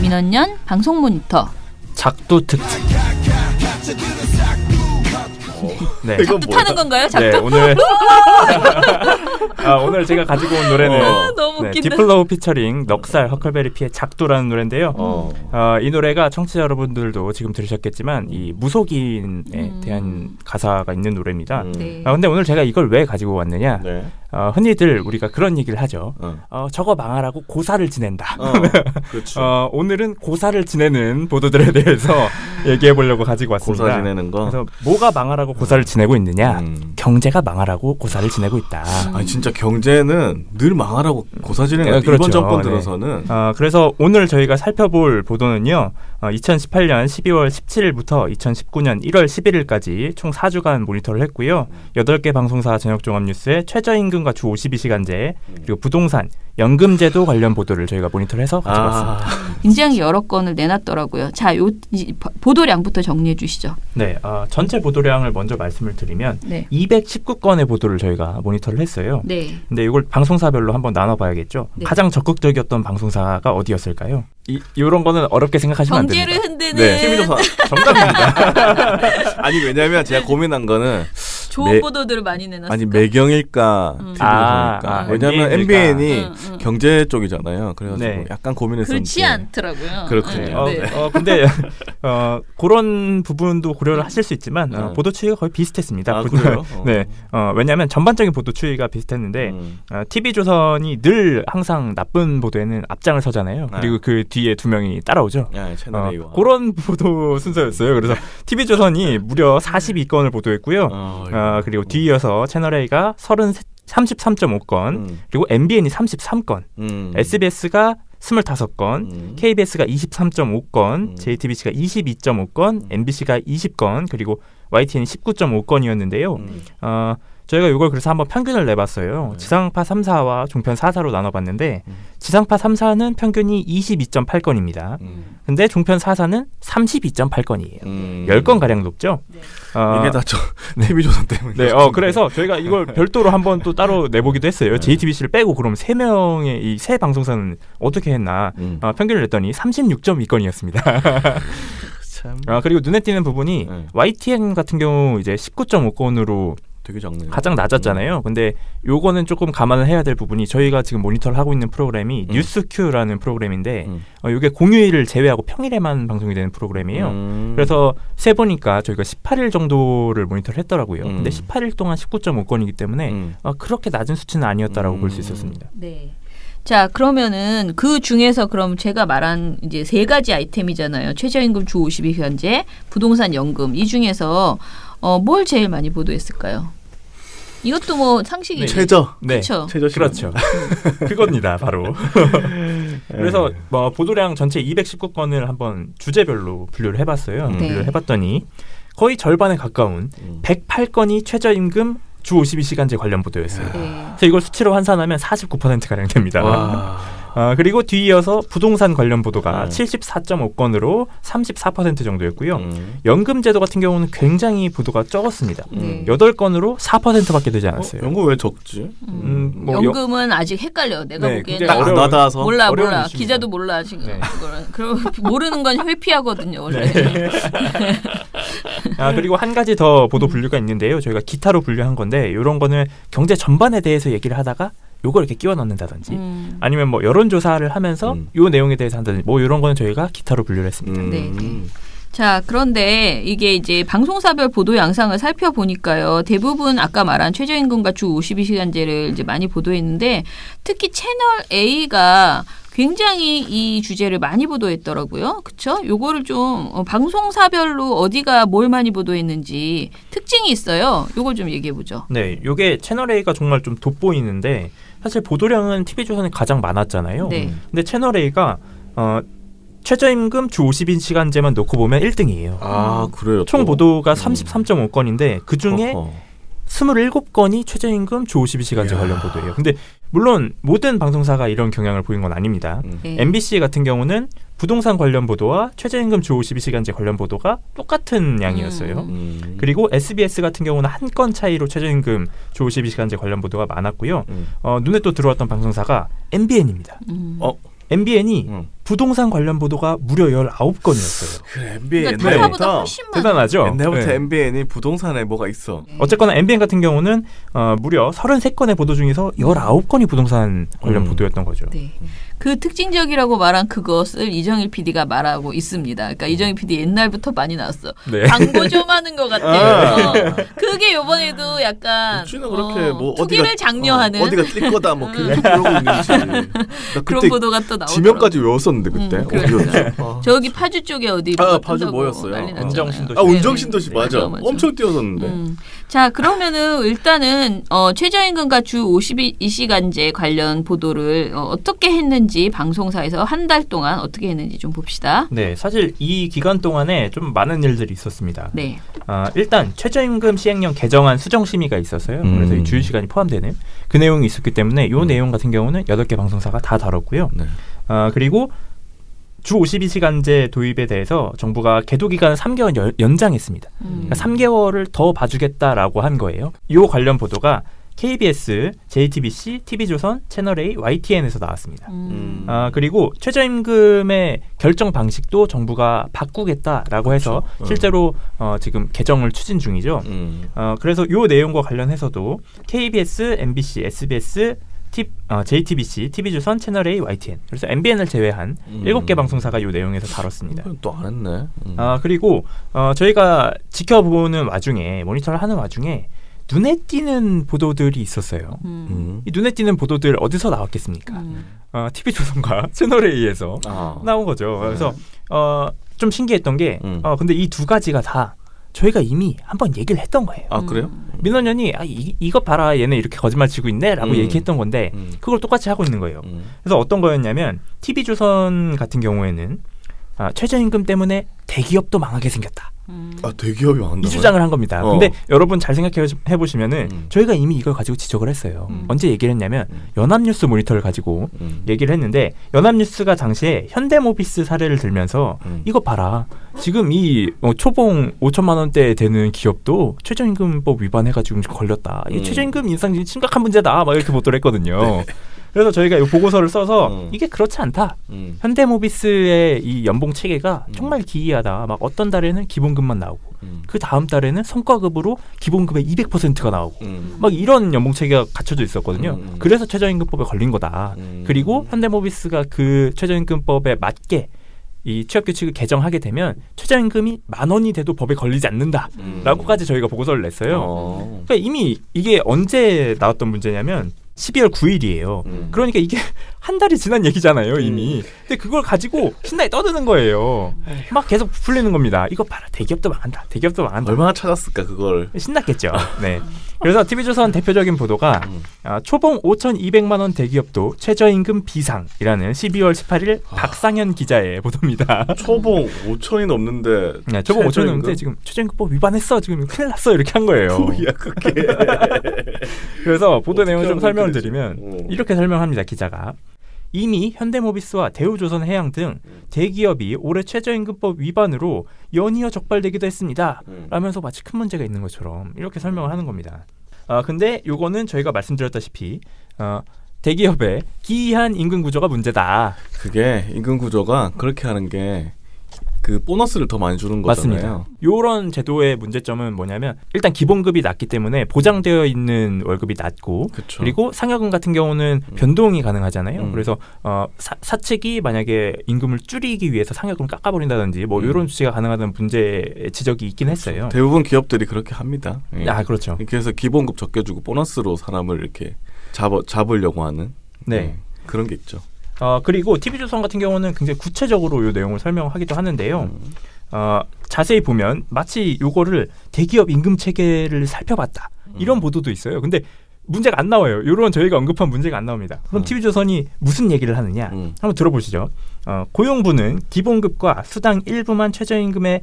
민원연 방송 모니터 작두 특집. 네. 작두 타는 건가요? 작두? 네, 오늘 제가 가지고 온 노래는 너무 웃긴다. 디플로우 피처링 넉살 허클베리 피의 작두라는 노래인데요. 이 노래가 청취자 여러분들도 지금 들으셨겠지만 이 무속인에 대한 가사가 있는 노래입니다. 네. 근데 오늘 제가 이걸 왜 가지고 왔느냐? 네. 흔히들 우리가 그런 얘기를 하죠. 저거 망하라고 고사를 지낸다. 그렇죠. 오늘은 고사를 지내는 보도들에 대해서 얘기해 보려고 가지고 왔습니다. 고사 지내는 거. 그래서 뭐가 망하라고 고사를 지내고 있느냐? 경제가 망하라고 고사를 지내고 있다. 아니 진짜 경제는 늘 망하라고 고사 지내는 거. 그렇죠. 이번 정권 네. 들어서는. 그래서 오늘 저희가 살펴볼 보도는요. 2018년 12월 17일부터 2019년 1월 11일까지 총 4주간 모니터를 했고요. 8개 방송사 저녁 종합 뉴스에 최저임금과 주 52시간제 그리고 부동산, 연금제도 관련 보도를 저희가 모니터를 해서 가지고 왔습니다. 굉장히 여러 건을 내놨더라고요. 자, 보도량부터 정리해 주시죠. 네, 전체 보도량을 먼저 말씀을 드리면 네. 219건의 보도를 저희가 모니터를 했어요. 네. 근데 이걸 방송사별로 한번 나눠봐야겠죠. 네. 가장 적극적이었던 방송사가 어디였을까요? 이런 거는 어렵게 생각하시면 안 됩니다. 경제를 흔드는 TV조선 정답입니다. 아니 왜냐면 제가 고민한 거는 좋은 보도들을 많이 내놨을까? 아니 매경일까 TV조선일까? 왜냐면 MBN이 경제 쪽이잖아요. 그래가지고 네. 약간 고민했었는데 그렇지 않더라고요. 그렇군요. 네. 근데 그런 부분도 고려를 하실 수 있지만 보도 추이가 거의 비슷했습니다. 그래요? 네, 왜냐하면 전반적인 보도 추이가 비슷했는데 TV조선이 늘 항상 나쁜 보도에는 앞장을 서잖아요. 그리고 그 뒤에 두 명이 따라오죠. 채널 A와. 그런 보도 순서였어요. 그래서 TV조선이 무려 42건을 보도했고요. 그리고 뒤이어서 채널A가 33.5건, 그리고 MBN이 33건, SBS가 25건, KBS가 23.5건, JTBC가 22.5건, MBC가 20건, 그리고 YTN이 19.5건이었는데요. 저희가 이걸 그래서 한번 평균을 내봤어요. 지상파 3사와 종편 4사로 나눠봤는데 지상파 3사는 평균이 22.8건입니다. 근데 종편 4사는 32.8건이에요. 10건가량 높죠? 네. 이게 다 TV조선 때문에. 네, 그래서 저희가 이걸 별도로 한번 또 따로 내보기도 했어요. JTBC를 빼고 그럼 3명의 이 세 방송사는 어떻게 했나 평균을 냈더니 36.2건이었습니다. 그리고 눈에 띄는 부분이 YTN 같은 경우 이제 19.5건으로 되게 작네요. 가장 낮았잖아요. 근데 요거는 조금 감안을 해야 될 부분이 저희가 지금 모니터를 하고 있는 프로그램이 뉴스큐라는 프로그램인데 요게 공휴일을 제외하고 평일에만 방송이 되는 프로그램이에요. 그래서 세보니까 저희가 18일 정도를 모니터를 했더라고요. 근데 18일 동안 19.5건이기 때문에 그렇게 낮은 수치는 아니었다라고 볼 수 있었습니다. 네. 자, 그러면은 그 중에서 그럼 제가 말한 이제 3가지 아이템이잖아요. 최저임금 주 52시간제, 부동산 연금. 이 중에서 뭘 제일 많이 보도했을까요? 이것도 뭐 상식이 최저. 네. 그렇죠. 그렇죠. 그겁니다. 바로. 그래서 보도량 전체 219건을 한번 주제별로 분류를 해봤어요. 분류를 해봤더니 거의 절반에 가까운 108건이 최저임금 주 52시간제 관련 보도였어요. 그래서 이걸 수치로 환산하면 49%가량 됩니다. 그리고 뒤이어서 부동산 관련 보도가 74.5건으로 34% 정도였고요. 연금제도 같은 경우는 굉장히 보도가 적었습니다. 8건으로 4%밖에 되지 않았어요. 연금 왜 적지? 연금은 아직 헷갈려. 내가 보기에는 안 받아서 몰라. 기자도 몰라 지금. 네. 그럼 모르는 건 회피하거든요. 원래. 네. 그리고 한 가지 더 보도 분류가 있는데요. 저희가 기타로 분류한 건데 이런 거는 경제 전반에 대해서 얘기를 하다가 요걸 이렇게 끼워 넣는다든지 아니면 뭐 여론조사를 하면서 요 내용에 대해서 한다든지 뭐 이런 거는 저희가 기타로 분류를 했습니다. 네. 자, 그런데 이게 이제 방송사별 보도 양상을 살펴보니까요. 대부분 아까 말한 최저임금과 주 52시간제를 이제 많이 보도했는데 특히 채널 A가 굉장히 이 주제를 많이 보도했더라고요. 그렇죠? 요거를 좀 방송사별로 어디가 뭘 많이 보도했는지 특징이 있어요. 요걸 좀 얘기해 보죠. 네, 요게 채널 A가 정말 좀 돋보이는데 사실 보도량은 TV조선이 가장 많았잖아요. 네. 근데 채널 A가 최저임금 주 52시간제만 놓고 보면 1등이에요. 그래요? 총 보도가 33.5건인데 그중에 27건이 최저임금 주 52시간제 관련 보도예요. 근데 물론 모든 방송사가 이런 경향을 보인 건 아닙니다. MBC 같은 경우는 부동산 관련 보도와 최저임금 주 52시간제 관련 보도가 똑같은 양이었어요. 그리고 SBS 같은 경우는 한 건 차이로 최저임금 주 52시간제 관련 보도가 많았고요. 눈에 또 들어왔던 방송사가 MBN입니다. MBN이 부동산 관련 보도가 무려 19건이었어요. 그래, MBN 그러니까 타사보다 훨씬 많아. 대단하죠? 옛날부터 네. MBN이 부동산에 뭐가 있어. 어쨌거나 MBN 같은 경우는 무려 33건의 보도 중에서 19건이 부동산 관련 보도였던 거죠. 네. 그 특징적이라고 말한 그것을 이정일 PD가 말하고 있습니다. 그러니까 이정일 PD 옛날부터 많이 나왔어. 네. 광고 좀 하는 것 같아요. 그게 이번에도 약간 우리는 그렇게 뭐 투기를 장려하는 어디가 뛸 거다 뭐 계속 그러고 있는지. 그런 보도가 또 나오더라고요. 지명까지 외웠었는데 그때. 그러니까. 저기 파주 쪽에 어디 파주 뭐였어요? 운정신도시. 운정신도시 맞아. 엄청 뛰었었는데. 자, 그러면은 일단은 최저임금과 주 52시간제 관련 보도를 어떻게 했는지 방송사에서 한 달 동안 어떻게 했는지 좀 봅시다. 네, 사실 이 기간 동안에 좀 많은 일들이 있었습니다. 네. 일단 최저임금 시행령 개정안 수정 심의가 있었어요. 그래서 이 주휴 시간이 포함되는 그 내용이 있었기 때문에 이 내용 같은 경우는 8개 방송사가 다 다뤘고요. 네. 그리고 주 52시간제 도입에 대해서 정부가 계도 기간을 3개월 연장했습니다. 그러니까 3개월을 더 봐주겠다라고 한 거예요. 이 관련 보도가 KBS, JTBC, TV조선, 채널A, YTN에서 나왔습니다. 그리고 최저임금의 결정 방식도 정부가 바꾸겠다라고 해서 그렇죠. 실제로 지금 개정을 추진 중이죠. 그래서 이 내용과 관련해서도 KBS, MBC, SBS, JTBC, TV조선, 채널A, YTN. 그래서 MBN을 제외한 7개 방송사가 이 내용에서 다뤘습니다. 또 안 했네. 그리고 저희가 지켜보는 와중에 모니터를 하는 와중에 눈에 띄는 보도들이 있었어요. 이 눈에 띄는 보도들 어디서 나왔겠습니까? TV조선과 채널A에서 나온 거죠. 그래서 좀 신기했던 게 근데 이 두 가지가 다 저희가 이미 한번 얘기를 했던 거예요. 아, 그래요? 민원연이 이것 봐라 얘네 이렇게 거짓말 치고 있네 라고 얘기했던 건데 그걸 똑같이 하고 있는 거예요. 그래서 어떤 거였냐면 TV조선 같은 경우에는 최저임금 때문에 대기업도 망하게 생겼다. 대기업이 망한다고요? 이 주장을 한 겁니다. 근데 여러분 잘 생각해 보시면은 저희가 이미 이걸 가지고 지적을 했어요. 언제 얘기를 했냐면 연합뉴스 모니터를 가지고 얘기를 했는데 연합뉴스가 당시에 현대모비스 사례를 들면서 이거 봐라. 지금 이 초봉 5천만 원대 되는 기업도 최저임금법 위반해가지고 걸렸다. 이 최저임금 인상 심각한 문제다. 막 이렇게 보도를 했거든요. 네. 그래서 저희가 이 보고서를 써서 이게 그렇지 않다. 현대모비스의 이 연봉 체계가 정말 기이하다. 막 어떤 달에는 기본급만 나오고 그 다음 달에는 성과급으로 기본급의 200%가 나오고 막 이런 연봉 체계가 갖춰져 있었거든요. 그래서 최저임금법에 걸린 거다. 그리고 현대모비스가 그 최저임금법에 맞게 이 취업규칙을 개정하게 되면 최저임금이 10,000원이 돼도 법에 걸리지 않는다라고까지 저희가 보고서를 냈어요. 그러니까 이미 이게 언제 나왔던 문제냐면 12월 9일이에요. 그러니까 이게 한 달이 지난 얘기잖아요, 이미. 근데 그걸 가지고 신나게 떠드는 거예요. 막 계속 풀리는 겁니다. 이거 봐라, 대기업도 망한다. 대기업도 망한다. 얼마나 찾았을까, 그걸. 신났겠죠. 네. 그래서 TV조선 대표적인 보도가 초봉 5,200만 원 대기업도 최저임금 비상이라는 12월 18일 박상현 기자의 보도입니다. 초봉 5천이 넘는데. 네, 초봉 5천이 넘는데 지금 최저임금법 위반했어. 지금 큰일 났어. 이렇게 한 거예요. 뭐야, 그게. 그래서 보도 내용을 좀 설명을 드리면 이렇게 설명합니다. 기자가. 이미 현대모비스와 대우조선해양 등 대기업이 올해 최저임금법 위반으로 연이어 적발되기도 했습니다. 라면서 마치 큰 문제가 있는 것처럼 이렇게 설명을 하는 겁니다. 근데 요거는 저희가 말씀드렸다시피 대기업의 기이한 임금 구조가 문제다. 그게 임금 구조가 그렇게 하는 게 그 보너스를 더 많이 주는 거잖아요. 맞습니다. 이런 제도의 문제점은 뭐냐면 일단 기본급이 낮기 때문에 보장되어 있는 월급이 낮고 그쵸. 그리고 상여금 같은 경우는 변동이 가능하잖아요. 그래서 사측이 만약에 임금을 줄이기 위해서 상여금을 깎아버린다든지 뭐 이런 조치가 가능하다는 문제 지적이 있긴 했어요. 대부분 기업들이 그렇게 합니다. 예. 그렇죠. 그래서 기본급 적게 주고 보너스로 사람을 이렇게 잡으려고 하는 네. 그런 게 있죠. 그리고 TV조선 같은 경우는 굉장히 구체적으로 이 내용을 설명하기도 하는데요. 자세히 보면 마치 이거를 대기업 임금 체계를 살펴봤다. 이런 보도도 있어요. 근데 문제가 안 나와요. 이런 저희가 언급한 문제가 안 나옵니다. 그럼 TV조선이 무슨 얘기를 하느냐? 한번 들어보시죠. 고용부는 기본급과 수당 일부만 최저임금의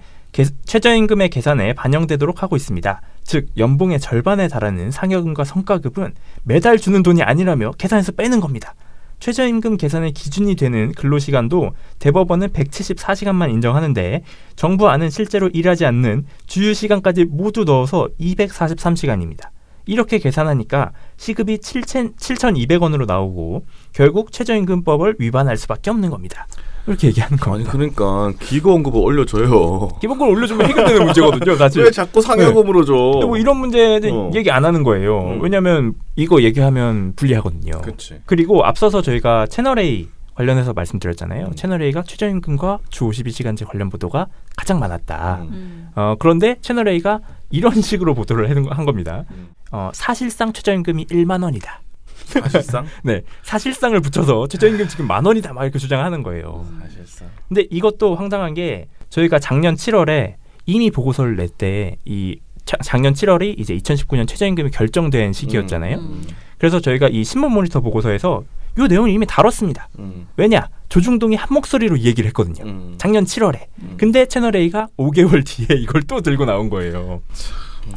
계산에 반영되도록 하고 있습니다. 즉 연봉의 절반에 달하는 상여금과 성과급은 매달 주는 돈이 아니라며 계산에서 빼는 겁니다. 최저임금 계산의 기준이 되는 근로시간도 대법원은 174시간만 인정하는데 정부 안은 실제로 일하지 않는 주휴시간까지 모두 넣어서 243시간입니다. 이렇게 계산하니까 시급이 7,200원으로 나오고 결국 최저임금법을 위반할 수밖에 없는 겁니다. 이렇게 얘기하는 거. 아니 그러니까 기본급을 올려줘요. 기본급을 올려주면 해결되는 문제거든요. 사실. 왜 자꾸 상여금으로 줘? 근데 뭐 이런 문제는 얘기 안 하는 거예요. 왜냐하면 이거 얘기하면 불리하거든요. 그치. 그리고 앞서서 저희가 채널A 관련해서 말씀드렸잖아요. 채널A가 최저임금과 주 52시간제 관련 보도가 가장 많았다. 그런데 채널A가 이런 식으로 보도를 한 겁니다. 사실상 최저임금이 1만 원이다. 사실상? 네. 사실상을 붙여서 최저임금 지금 10,000원이다 막 이렇게 주장하는 거예요. 사실상. 근데 이것도 황당한 게 저희가 작년 7월에 이미 보고서를 낼 때 이 작년 7월이 이제 2019년 최저임금이 결정된 시기였잖아요. 그래서 저희가 이 신문 모니터 보고서에서 이 내용을 이미 다뤘습니다. 왜냐? 조중동이 한 목소리로 이 얘기를 했거든요. 작년 7월에. 근데 채널A가 5개월 뒤에 이걸 또 들고 나온 거예요.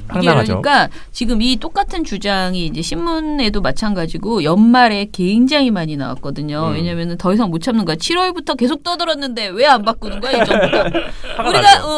황당하죠. 그러니까 지금 이 똑같은 주장이 이제 신문에도 마찬가지고 연말에 굉장히 많이 나왔거든요. 왜냐면은 더 이상 못 참는 거야. 7월부터 계속 떠들었는데 왜 안 바꾸는 거야, 이 정부가?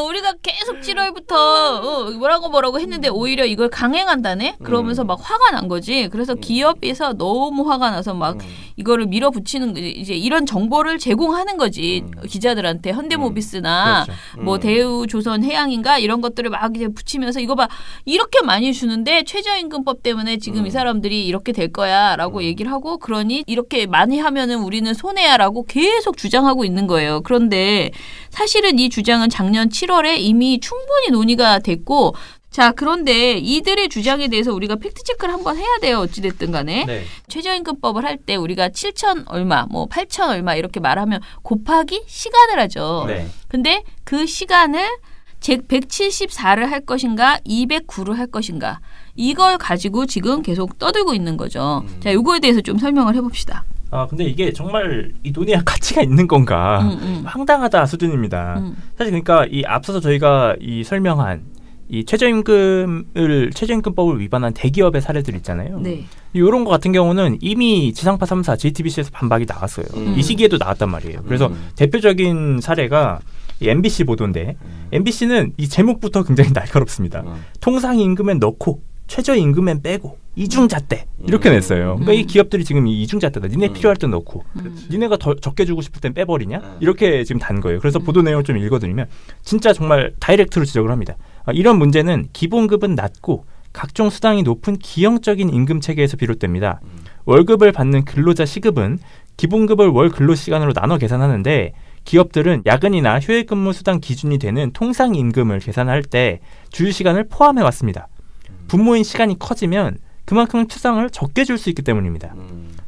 우리가 계속 7월부터 뭐라고 했는데 오히려 이걸 강행한다네? 그러면서 막 화가 난 거지. 그래서 기업에서 너무 화가 나서 막 이거를 밀어붙이는 이제 이런 정보를 제공하는 거지. 기자들한테 현대모비스나 그렇죠. 뭐 대우조선해양인가 이런 것들을 막 이제 붙이면서 이거 봐. 이렇게 많이 주는데 최저임금법 때문에 지금 이 사람들이 이렇게 될 거야라고 얘기를 하고 그러니 이렇게 많이 하면은 우리는 손해야라고 계속 주장하고 있는 거예요. 그런데 사실은 이 주장은 작년 7월에 이미 충분히 논의가 됐고 자, 그런데 이들의 주장에 대해서 우리가 팩트체크를 한번 해야 돼요. 어찌됐든 간에. 네. 최저임금법을 할 때 우리가 7천 얼마, 뭐 8천 얼마 이렇게 말하면 곱하기 시간을 하죠. 네. 근데 그 시간을 174를 할 것인가 209를 할 것인가 이걸 가지고 지금 계속 떠들고 있는 거죠. 자, 이거에 대해서 좀 설명을 해봅시다. 근데 이게 정말 이 논의할 가치가 있는 건가 황당하다 수준입니다. 사실 그러니까 이 앞서서 저희가 이 설명한 이 최저임금법을 위반한 대기업의 사례들 있잖아요. 네. 이런 거 같은 경우는 이미 지상파 3사 JTBC에서 반박이 나왔어요. 이 시기에도 나왔단 말이에요. 그래서 대표적인 사례가 이 MBC 보도인데 MBC는 이 제목부터 굉장히 날카롭습니다. 통상임금엔 넣고 최저임금엔 빼고 이중잣대 이렇게 냈어요. 그러니까 이 기업들이 지금 이 이중잣대다. 니네 필요할 때 넣고 니네가 더 적게 주고 싶을 땐 빼버리냐? 이렇게 지금 단 거예요. 그래서 보도 내용을 좀 읽어드리면 진짜 정말 다이렉트로 지적을 합니다. 이런 문제는 기본급은 낮고 각종 수당이 높은 기형적인 임금 체계에서 비롯됩니다. 월급을 받는 근로자 시급은 기본급을 월 근로시간으로 나눠 계산하는데 기업들은 야근이나 휴일근무 수당 기준이 되는 통상임금을 계산할 때 주휴시간을 포함해 왔습니다. 분모인 시간이 커지면 그만큼 수당을 적게 줄 수 있기 때문입니다.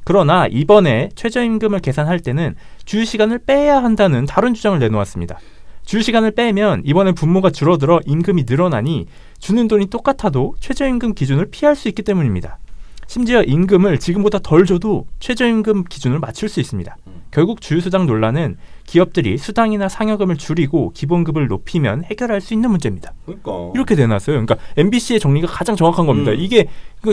그러나 이번에 최저임금을 계산할 때는 주휴시간을 빼야 한다는 다른 주장을 내놓았습니다. 주휴시간을 빼면 이번에 분모가 줄어들어 임금이 늘어나니 주는 돈이 똑같아도 최저임금 기준을 피할 수 있기 때문입니다. 심지어 임금을 지금보다 덜 줘도 최저임금 기준을 맞출 수 있습니다. 결국 주휴수당 논란은 기업들이 수당이나 상여금을 줄이고 기본급을 높이면 해결할 수 있는 문제입니다. 그러니까. 이렇게 내놨어요. 그러니까 MBC의 정리가 가장 정확한 겁니다. 이게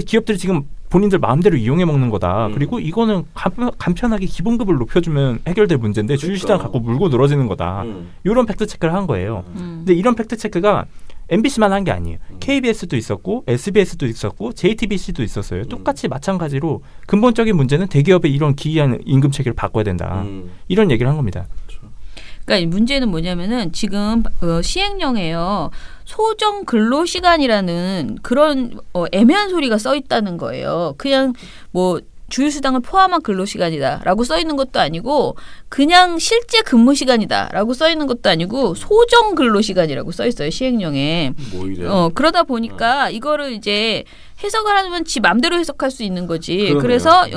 기업들이 지금 본인들 마음대로 이용해 먹는 거다. 그리고 이거는 간편하게 기본급을 높여주면 해결될 문제인데 주휴수당 갖고 물고 늘어지는 거다. 이런 팩트체크를 한 거예요. 근데 이런 팩트체크가 MBC만 한 게 아니에요. KBS도 있었고 SBS도 있었고 JTBC도 있었어요. 똑같이 마찬가지로 근본적인 문제는 대기업의 이런 기이한 임금 체계를 바꿔야 된다. 이런 얘기를 한 겁니다. 그러니까 문제는 뭐냐면은 지금 시행령에요. 소정 근로시간이라는 그런 애매한 소리가 써 있다는 거예요. 그냥 뭐 주휴수당을 포함한 근로시간이다라고 써 있는 것도 아니고 그냥 실제 근무시간이다라고 써 있는 것도 아니고 소정 근로시간이라고 써 있어요. 시행령에. 뭐 이래? 그러다 보니까 이거를 이제 해석을 하면 지 맘대로 해석할 수 있는 거지. 그러네요. 그래서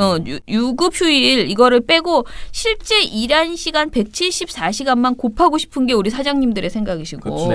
유급 휴일 이거를 빼고 실제 일한 시간 174시간만 곱하고 싶은 게 우리 사장님들의 생각이시고.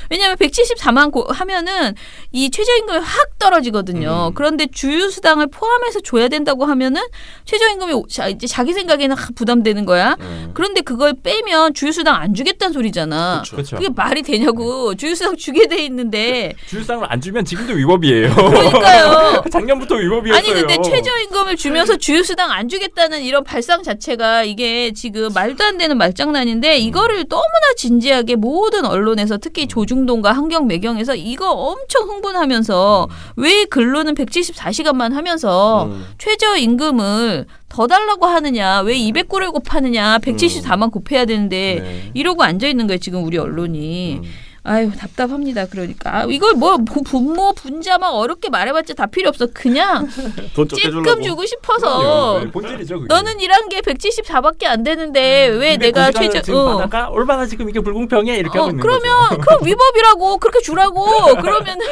왜냐하면 174만 하면은 이 최저임금이 확 떨어지거든요. 그런데 주휴수당을 포함해서 줘야 된다고 하면은 최저임금이 이제 자기 생각에는 부담되는 거야. 그런데 그걸 빼면 주휴수당 안 주겠다는 소리잖아. 그렇죠. 그게 말이 되냐고. 주휴수당 주게 돼 있는데. 주휴수당을 안 주면 지금도 위법이에요. 그러니까요. 작년부터 위법이었어요. 아니 근데 최저임금을 주면서 주휴수당 안 주겠다는 이런 발상 자체가 이게 지금 말도 안 되는 말장난인데 이거를 너무나 진지하게 모든 언론에서 특히 조중동과 한경 매경에서 이거 엄청 흥분하면서 왜 근로는 174시간만 하면서 최저임금을 더 달라고 하느냐, 왜 209를 곱하느냐, 174만 곱해야 되는데 이러고 앉아 있는 거예요 지금 우리 언론이. 아유 답답합니다. 그러니까 이걸 뭐 분모 분자 막 어렵게 말해봤자 다 필요 없어. 그냥 찔끔 주고 싶어서. 본질이죠. 그게. 너는 일한 게 174밖에 안 되는데 왜 내가 최저 받아가 얼마나 지금 이게 불공평해 이렇게 하고 있는 그러면 거죠. 그럼 위법이라고 그렇게 주라고. 그러면은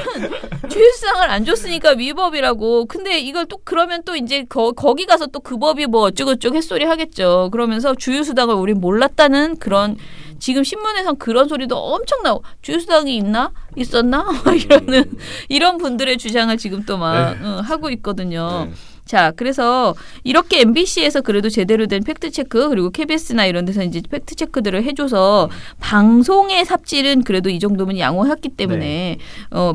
주휴수당을 안 줬으니까 위법이라고. 근데 이걸 또 그러면 또 이제 거기 가서 또 그 법이 뭐 어쩌고저쩌고 햇소리 하겠죠. 그러면서 주휴수당을 우린 몰랐다는 그런. 지금 신문에선 그런 소리도 엄청 나오고 주휴수당이 있었나? 이런 분들의 주장을 지금 또 막 하고 있거든요. 자, 그래서 이렇게 MBC에서 그래도 제대로 된 팩트체크 그리고 KBS나 이런 데서 이제 팩트체크들을 해줘서 방송의 삽질은 그래도 이 정도면 양호했기 때문에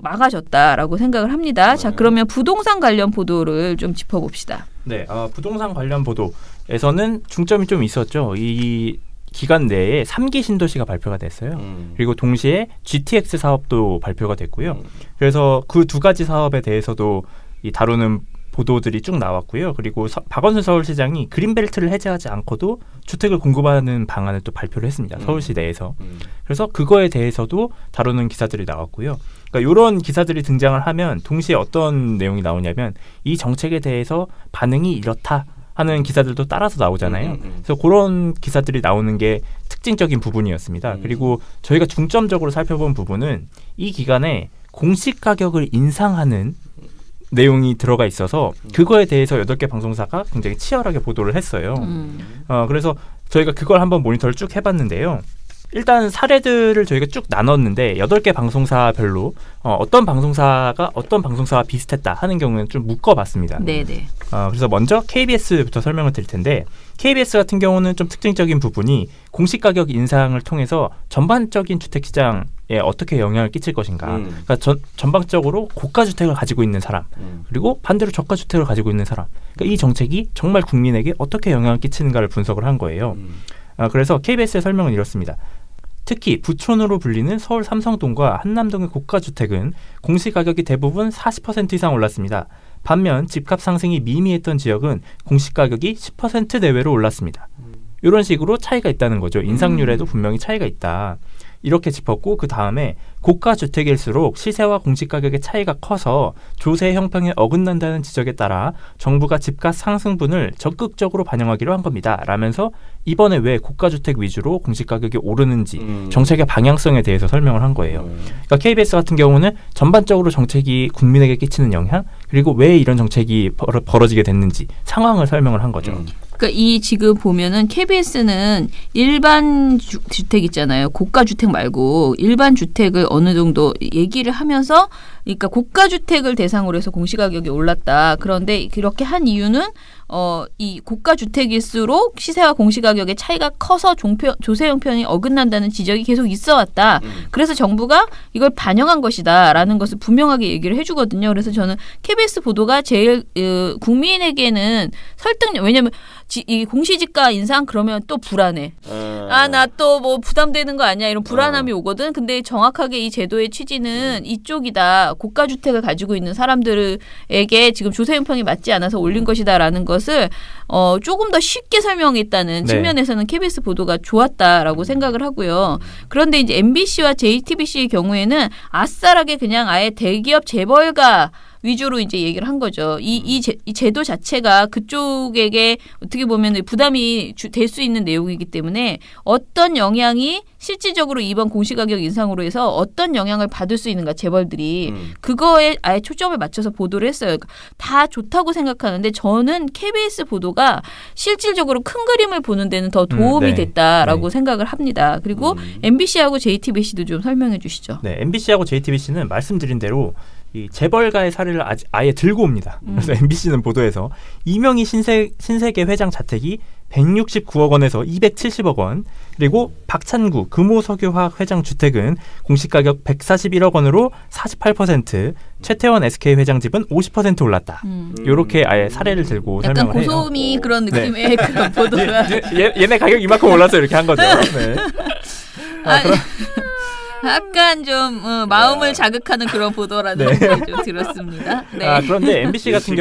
막아줬다라고 생각을 합니다. 자, 그러면 부동산 관련 보도를 좀 짚어봅시다. 네, 부동산 관련 보도에서는 중점이 좀 있었죠. 이 기간 내에 3기 신도시가 발표가 됐어요. 그리고 동시에 GTX 사업도 발표가 됐고요. 그래서 그 두 가지 사업에 대해서도 다루는 보도들이 쭉 나왔고요. 그리고 박원순 서울시장이 그린벨트를 해제하지 않고도 주택을 공급하는 방안을 또 발표를 했습니다. 서울시 내에서. 그래서 그거에 대해서도 다루는 기사들이 나왔고요. 그러니까 이런 기사들이 등장을 하면 동시에 어떤 내용이 나오냐면 이 정책에 대해서 반응이 이렇다 하는 기사들도 따라서 나오잖아요. 그래서 그런 기사들이 나오는 게 특징적인 부분이었습니다. 그리고 저희가 중점적으로 살펴본 부분은 이 기간에 공시 가격을 인상하는 내용이 들어가 있어서 그거에 대해서 8개 방송사가 굉장히 치열하게 보도를 했어요. 그래서 저희가 그걸 한번 모니터를 쭉 해봤는데요. 일단 사례들을 저희가 쭉 나눴는데 8개 방송사별로 어떤 방송사가 어떤 방송사와 비슷했다 하는 경우는 좀 묶어봤습니다. 네네. 그래서 먼저 KBS부터 설명을 드릴 텐데 KBS 같은 경우는 좀 특징적인 부분이 공시가격 인상을 통해서 전반적인 주택시장에 어떻게 영향을 끼칠 것인가. 그러니까 전반적으로 고가주택을 가지고 있는 사람 그리고 반대로 저가주택을 가지고 있는 사람. 그러니까 이 정책이 정말 국민에게 어떻게 영향을 끼치는가를 분석을 한 거예요. 그래서 KBS의 설명은 이렇습니다. 특히 부촌으로 불리는 서울 삼성동과 한남동의 고가주택은 공시가격이 대부분 40% 이상 올랐습니다. 반면 집값 상승이 미미했던 지역은 공시가격이 10% 내외로 올랐습니다. 이런 식으로 차이가 있다는 거죠. 인상률에도 분명히 차이가 있다. 이렇게 짚었고 그 다음에 고가 주택일수록 시세와 공시가격의 차이가 커서 조세 형평에 어긋난다는 지적에 따라 정부가 집값 상승분을 적극적으로 반영하기로 한 겁니다. 라면서 이번에 왜 고가 주택 위주로 공시가격이 오르는지 정책의 방향성에 대해서 설명을 한 거예요. 그러니까 KBS 같은 경우는 전반적으로 정책이 국민에게 끼치는 영향 그리고 왜 이런 정책이 벌어지게 됐는지 상황을 설명을 한 거죠. 그러니까 이 지금 보면은 KBS는 일반 주택 있잖아요. 고가 주택 말고 일반 주택을 어느 정도 얘기를 하면서 그러니까 고가 주택을 대상으로 해서 공시가격이 올랐다. 그런데 그렇게 한 이유는 이 고가 주택일수록 시세와 공시가격의 차이가 커서 조세 형편이 어긋난다는 지적이 계속 있어왔다. 그래서 정부가 이걸 반영한 것이다라는 것을 분명하게 얘기를 해주거든요. 그래서 저는 KBS 보도가 제일 국민에게는 설득력. 왜냐하면 이 공시지가 인상 그러면 또 불안해. 나 또 뭐 부담되는 거 아니야 이런 불안함이 오거든. 근데 정확하게 이 제도의 취지는 이쪽이다. 고가 주택을 가지고 있는 사람들에게 지금 조세 형평이 맞지 않아서 올린 것이다라는 것을 조금 더 쉽게 설명했다는 측면에서는 KBS 보도가 좋았다라고 생각을 하고요. 그런데 이제 MBC와 JTBC의 경우에는 아싸라게 그냥 아예 대기업 재벌가 위주로 이제 얘기를 한 거죠. 이 제도 자체가 그쪽에게 어떻게 보면 부담이 될 수 있는 내용이기 때문에 어떤 영향이 실질적으로 이번 공시가격 인상으로 해서 어떤 영향을 받을 수 있는가 재벌들이 그거에 아예 초점을 맞춰서 보도를 했어요. 다 좋다고 생각하는데 저는 KBS 보도가 실질적으로 큰 그림을 보는 데는 더 도움이 됐다라고 생각을 합니다. 그리고 MBC하고 JTBC도 좀 설명해 주시죠. 네, MBC하고 JTBC는 말씀드린 대로 이 재벌가의 사례를 아예 들고 옵니다. 그래서 MBC는 보도에서 이명희 신세계 회장 자택이 169억 원에서 270억 원. 그리고 박찬구 금호석유화학 회장 주택은 공시가격 141억 원으로 48%, 최태원 SK 회장 집은 50% 올랐다. 이렇게 아예 사례를 들고 설명을 해요. 약간 고소미 그런 느낌의 그런 보도가. 얘네 가격 이만큼 올랐어 이렇게 한 거죠. 네. 약간 좀 마음을 자극하는 그런 보도라는 생각이 좀 들었습니다. 네. 그런데 MBC 같은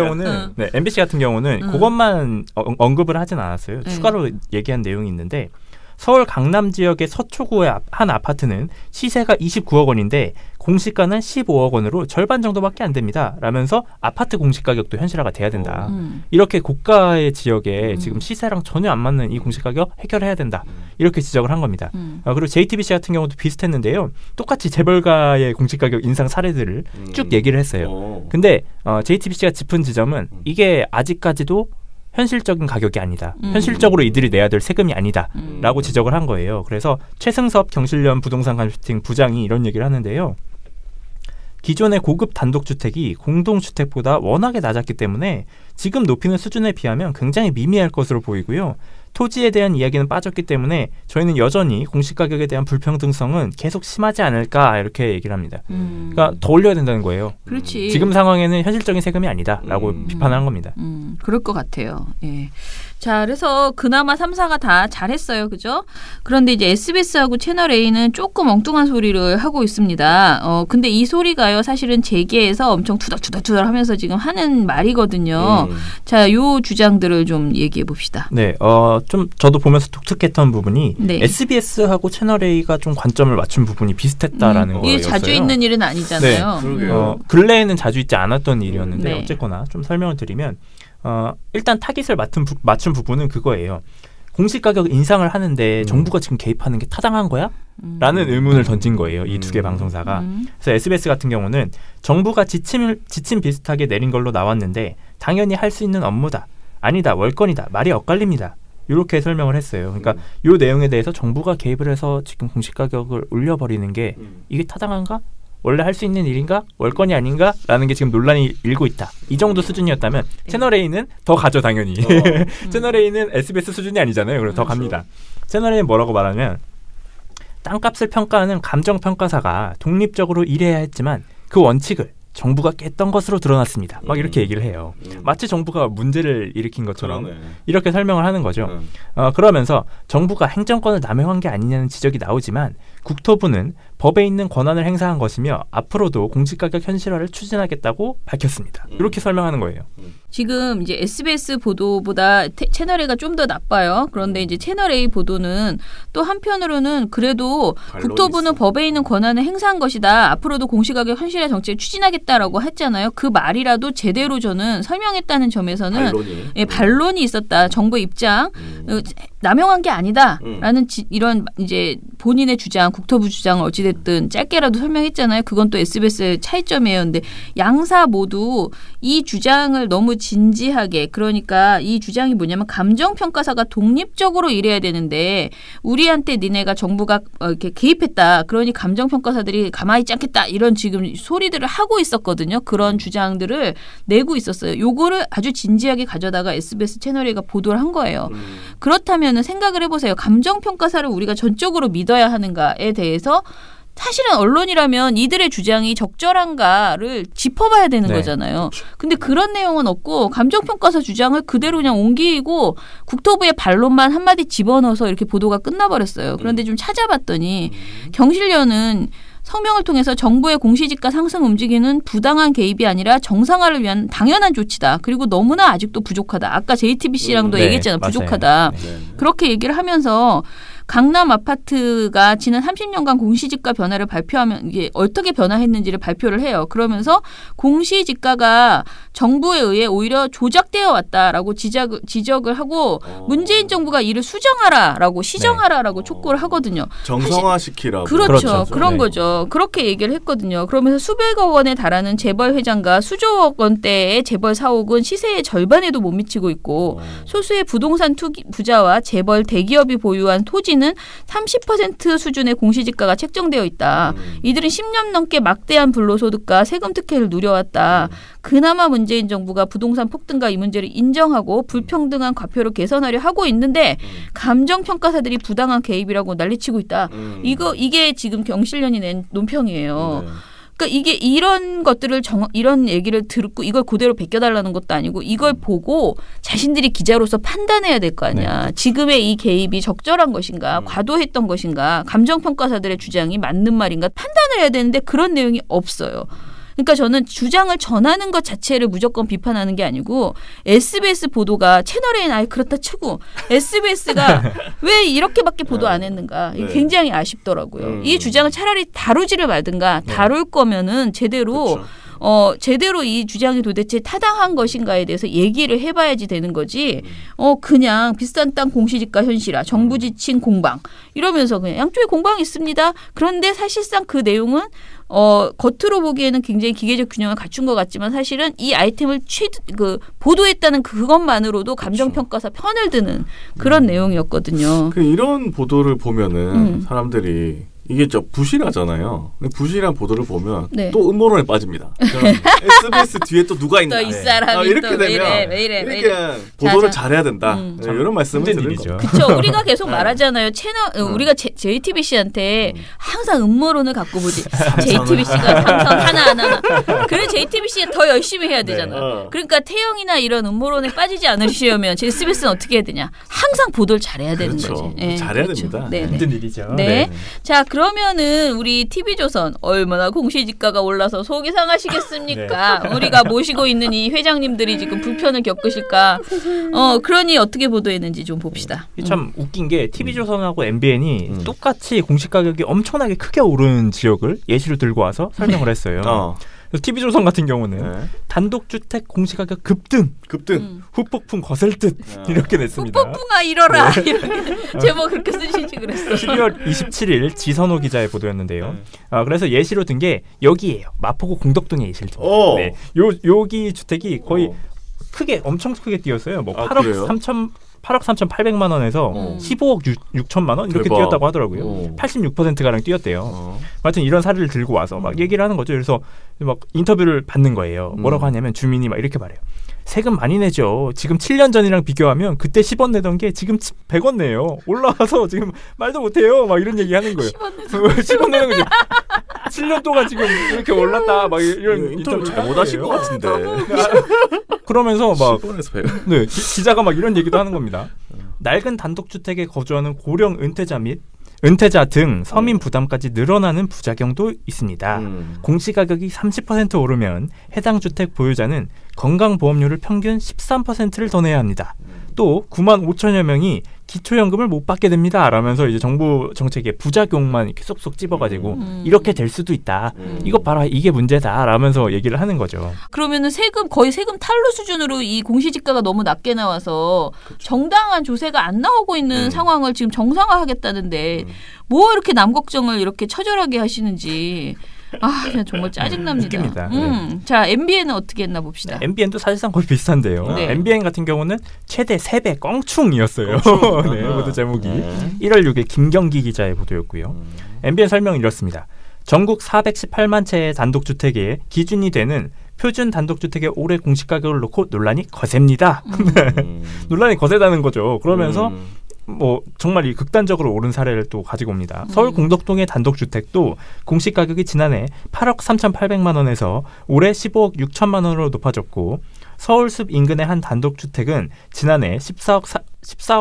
경우는 그것만 언급을 하진 않았어요. 추가로 얘기한 내용이 있는데 서울 강남 지역의 서초구의 한 아파트는 시세가 29억 원인데 공시가는 15억 원으로 절반 정도밖에 안 됩니다. 라면서 아파트 공시가격도 현실화가 돼야 된다. 이렇게 고가의 지역에 지금 시세랑 전혀 안 맞는 이 공시가격 해결해야 된다. 이렇게 지적을 한 겁니다. 그리고 JTBC 같은 경우도 비슷했는데요. 똑같이 재벌가의 공시가격 인상 사례들을 쭉 얘기를 했어요. 근데 JTBC가 짚은 지점은 이게 아직까지도 현실적인 가격이 아니다. 현실적으로 이들이 내야 될 세금이 아니다. 라고 지적을 한 거예요. 그래서 최승섭 경실련 부동산 컨설팅 부장이 이런 얘기를 하는데요. 기존의 고급 단독주택이 공동주택보다 워낙에 낮았기 때문에 지금 높이는 수준에 비하면 굉장히 미미할 것으로 보이고요. 토지에 대한 이야기는 빠졌기 때문에 저희는 여전히 공시가격에 대한 불평등성은 계속 심하지 않을까 이렇게 얘기를 합니다. 그러니까 더 올려야 된다는 거예요. 그렇지. 지금 상황에는 현실적인 세금이 아니다라고 비판한 겁니다. 그럴 것 같아요. 예. 자, 그래서 그나마 3사가 다 잘했어요. 그죠? 그런데 이제 SBS하고 채널A는 조금 엉뚱한 소리를 하고 있습니다. 근데 이 소리가요, 사실은 재계에서 엄청 투덜투덜 하면서 지금 하는 말이거든요. 자, 요 주장들을 좀 얘기해 봅시다. 네, 좀 저도 보면서 독특했던 부분이 SBS하고 채널A가 좀 관점을 맞춘 부분이 비슷했다라는 거였어요. 이게 자주 있는 일은 아니잖아요. 네, 근래에는 자주 있지 않았던 일이었는데 어쨌거나 좀 설명을 드리면 일단 타깃을 맞춘 부분은 그거예요. 공시가격 인상을 하는데 정부가 지금 개입하는 게 타당한 거야? 라는 의문을 던진 거예요. 이 두 개 방송사가. 그래서 SBS 같은 경우는 정부가 지침 비슷하게 내린 걸로 나왔는데 당연히 할 수 있는 업무다. 아니다. 월권이다. 말이 엇갈립니다. 이렇게 설명을 했어요. 그러니까 이 내용에 대해서 정부가 개입을 해서 지금 공시가격을 올려버리는 게 이게 타당한가? 원래 할 수 있는 일인가? 월권이 아닌가? 라는 게 지금 논란이 일고 있다. 이 정도 수준이었다면 채널A는 더 가죠, 당연히. 채널A는 SBS 수준이 아니잖아요. 그래서 더 갑니다. 채널A는 뭐라고 말하면 땅값을 평가하는 감정평가사가 독립적으로 일해야 했지만 그 원칙을 정부가 깼던 것으로 드러났습니다. 막 이렇게 얘기를 해요. 마치 정부가 문제를 일으킨 것처럼 이렇게 설명을 하는 거죠. 그러면서 정부가 행정권을 남용한 게 아니냐는 지적이 나오지만 국토부는 법에 있는 권한을 행사한 것이며 앞으로도 공시가격 현실화를 추진하겠다고 밝혔습니다. 이렇게 설명하는 거예요. 지금 이제 SBS 보도보다 채널A가 좀 더 나빠요. 그런데 이제 채널A 보도는 또 한편으로는 그래도 국토부는 법에 있는 권한을 행사한 것이다. 앞으로도 공시가격 현실화 정책을 추진하겠다라고 했잖아요. 그 말이라도 제대로 저는 설명했다는 점에서는 반론이 있었다. 정부의 입장 남용한 게 아니다라는 이런 이제 본인의 주장, 국토부 주장을 어찌됐든 짧게라도 설명했잖아요. 그건 또 SBS의 차이점이에요. 근데 양사 모두 이 주장을 너무 진지하게, 그러니까 이 주장이 뭐냐면 감정평가사가 독립적으로 일해야 되는데 우리한테 니네가 정부가 이렇게 개입했다. 그러니 감정평가사들이 가만히 있지 않겠다. 이런 지금 소리들을 하고 있었거든요. 그런 주장들을 내고 있었어요. 요거를 아주 진지하게 가져다가 SBS 채널A가 보도를 한 거예요. 그렇다면 생각을 해보세요. 감정평가사를 우리가 전적으로 믿어야 하는가에 대해서 사실은 언론이라면 이들의 주장이 적절한가를 짚어봐야 되는 거잖아요. 그렇죠. 근데 그런 내용은 없고 감정평가사 주장을 그대로 그냥 옮기고 국토부의 반론만 한마디 집어넣어서 이렇게 보도가 끝나버렸어요. 그런데 좀 찾아봤더니 경실련은 성명을 통해서 정부의 공시지가 상승 움직이는 부당한 개입이 아니라 정상화를 위한 당연한 조치다. 그리고 너무나 아직도 부족하다. 아까 JTBC랑도 얘기했잖아요. 부족하다. 그렇게 얘기를 하면서 강남 아파트가 지난 30년간 공시지가 변화를 발표하면 이게 어떻게 변화했는지를 발표를 해요. 그러면서 공시지가가 정부에 의해 오히려 조작되어 왔다라고 지적을 하고 문재인 정부가 이를 수정하라라고 시정하라라고 촉구를 하거든요. 정상화시키라고. 그렇죠. 그런 거죠. 그렇게 얘기를 했거든요. 그러면서 수백억 원에 달하는 재벌 회장과 수조억 원대의 재벌 사옥은 시세의 절반에도 못 미치고 있고 소수의 부동산 투기 부자와 재벌 대기업이 보유한 토지는 서울에는 30% 수준의 공시지가가 책정되어 있다. 이들은 10년 넘게 막대한 불로소득과 세금 특혜를 누려왔다. 그나마 문재인 정부가 부동산 폭등과 이 문제를 인정하고 불평등한 과표를 개선하려 하고 있는데 감정평가사들이 부당한 개입이라고 난리치고 있다. 이게 지금 경실련이 낸 논평이에요. 그러니까 이게 이런 것들을 이런 얘기를 듣고 이걸 그대로 베껴달라는 것도 아니고 이걸 보고 자신들이 기자로서 판단해야 될 거 아니야. 지금의 이 개입이 적절한 것인가, 과도했던 것인가, 감정평가사들의 주장이 맞는 말인가 판단을 해야 되는데 그런 내용이 없어요. 그러니까 저는 주장을 전하는 것 자체를 무조건 비판하는 게 아니고 SBS 보도가 채널A는 아예 그렇다 치고 SBS가 왜 이렇게밖에 보도 안 했는가 굉장히 아쉽더라고요. 이 주장을 차라리 다루지를 말든가 다룰 거면은 제대로 제대로 이 주장이 도대체 타당한 것인가에 대해서 얘기를 해봐야지 되는 거지. 그냥 비싼 땅 공시지가 현실화, 정부 지침 공방 이러면서 그냥 양쪽에 공방이 있습니다. 그런데 사실상 그 내용은 겉으로 보기에는 굉장히 기계적 균형을 갖춘 것 같지만 사실은 이 아이템을 보도했다는 그것만으로도 감정평가사 편을 드는 그런 내용이었거든요. 이런 보도를 보면은 사람들이 이게 부실하잖아요. 부실한 보도를 보면 또 음모론에 빠집니다. SBS 뒤에 또 누가 있나? 또 이 사람이 이렇게 또 되면 이렇게 보도를 잘해야 된다. 이런 말씀을 드리는 거죠. 그렇죠. 우리가 계속 말하잖아요. 우리가 JTBC한테 항상 음모론을 갖고 보지. JTBC가 삼성 하나하나. 그래 JTBC가 더 열심히 해야 되잖아. 그러니까 태영이나 이런 음모론에 빠지지 않으시려면 SBS는 어떻게 해야 되냐? 항상 보도를 잘해야 되는 거지. 네, 잘해야 됩니다. 힘든 일이죠. 네. 자, 그러면은 우리 TV조선 얼마나 공시지가가 올라서 속이 상하시겠습니까? 우리가 모시고 있는 이 회장님들이 지금 불편을 겪으실까? 그러니 어떻게 보도했는지 좀 봅시다. 참 웃긴 게 TV조선하고 MBN이 똑같이 공시 가격이 엄청나게 크게 오른 지역을 예시로 들고 와서 설명을 했어요. TV조선 같은 경우는 단독주택 공시가격 급등, 후폭풍 거셀 듯 이렇게 냈습니다. 후폭풍아 이뤄라. 제목 그렇게 쓰시지 그랬어. 12월 27일 지선호 기자의 보도였는데요. 그래서 예시로 든 게 여기예요. 마포구 공덕동의 예시를 듭니다. 네. 여기 주택이 거의 엄청 크게 뛰었어요. 8억 3,800만 원에서 15억 6천만 원 이렇게 뛰었다고 하더라고요. 86%가량 뛰었대요. 하여튼 이런 사례를 들고 와서 막 얘기를 하는 거죠. 그래서 막 인터뷰를 받는 거예요. 뭐라고 하냐면 주민이 막 이렇게 말해요. 세금 많이 내죠. 지금 7년 전이랑 비교하면 그때 10원 내던 게 지금 100원 내요. 올라와서 지금 말도 못해요. 막 이런 얘기 하는 거예요. 10원 내는 거죠. 7년 동안 지금 이렇게 올랐다. 막 이런 인터뷰 잘못하신 것 같은데. 그러면서 막 기자가 막 이런 얘기도 하는 겁니다. 낡은 단독주택에 거주하는 고령 은퇴자 등 서민 부담까지 늘어나는 부작용도 있습니다. 공시가격이 30% 오르면 해당 주택 보유자는 건강보험료를 평균 13%를 더 내야 합니다. 또 9만 5천여 명이 기초연금을 못 받게 됩니다. 라면서 이제 정부 정책의 부작용만 이렇게 쏙쏙 집어가지고 이렇게 될 수도 있다. 이거 봐라, 이게 문제다. 라면서 얘기를 하는 거죠. 그러면은 거의 세금 탈루 수준으로 이 공시지가가 너무 낮게 나와서 정당한 조세가 안 나오고 있는 상황을 지금 정상화하겠다는데 뭐 이렇게 남 걱정을 이렇게 처절하게 하시는지. 그냥 정말 짜증납니다. 웃깁니다. 자, MBN은 어떻게 했나 봅시다. MBN도 사실상 거의 비슷한데요. MBN 같은 경우는 최대 3배 껑충이었어요. 보도 제목이 1월 6일 김경기 기자의 보도였고요. MBN 설명은 이렇습니다. 전국 418만 채의 단독주택에 기준이 되는 표준 단독주택의 올해 공시가격을 놓고 논란이 거셉니다. 논란이 거세다는 거죠. 그러면서 정말 이 극단적으로 오른 사례를 또 가지고 옵니다. 서울 공덕동의 단독주택도 공시가격이 지난해 8억 3,800만 원에서 올해 15억 6천만 원으로 높아졌고 서울숲 인근의 한 단독주택은 지난해 14억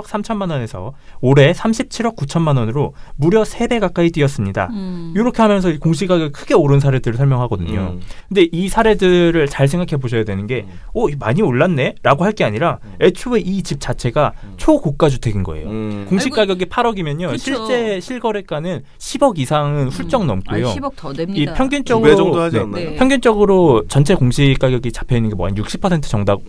3천만 원에서 올해 37억 9천만 원으로 무려 3배 가까이 뛰었습니다. 이렇게 하면서 공시가격이 크게 오른 사례들을 설명하거든요. 근데 이 사례들을 잘 생각해 보셔야 되는 게 많이 올랐네? 라고 할 게 아니라 애초에 이 집 자체가 초고가 주택인 거예요. 공시가격이 8억이면요. 그쵸. 실제 실거래가는 10억 이상은 훌쩍 넘고요. 10억 더 됩니다. 이 평균적으로 2배 정도 하지 않나요? 평균적으로 전체 공시가격이 잡혀있는 게 한 60%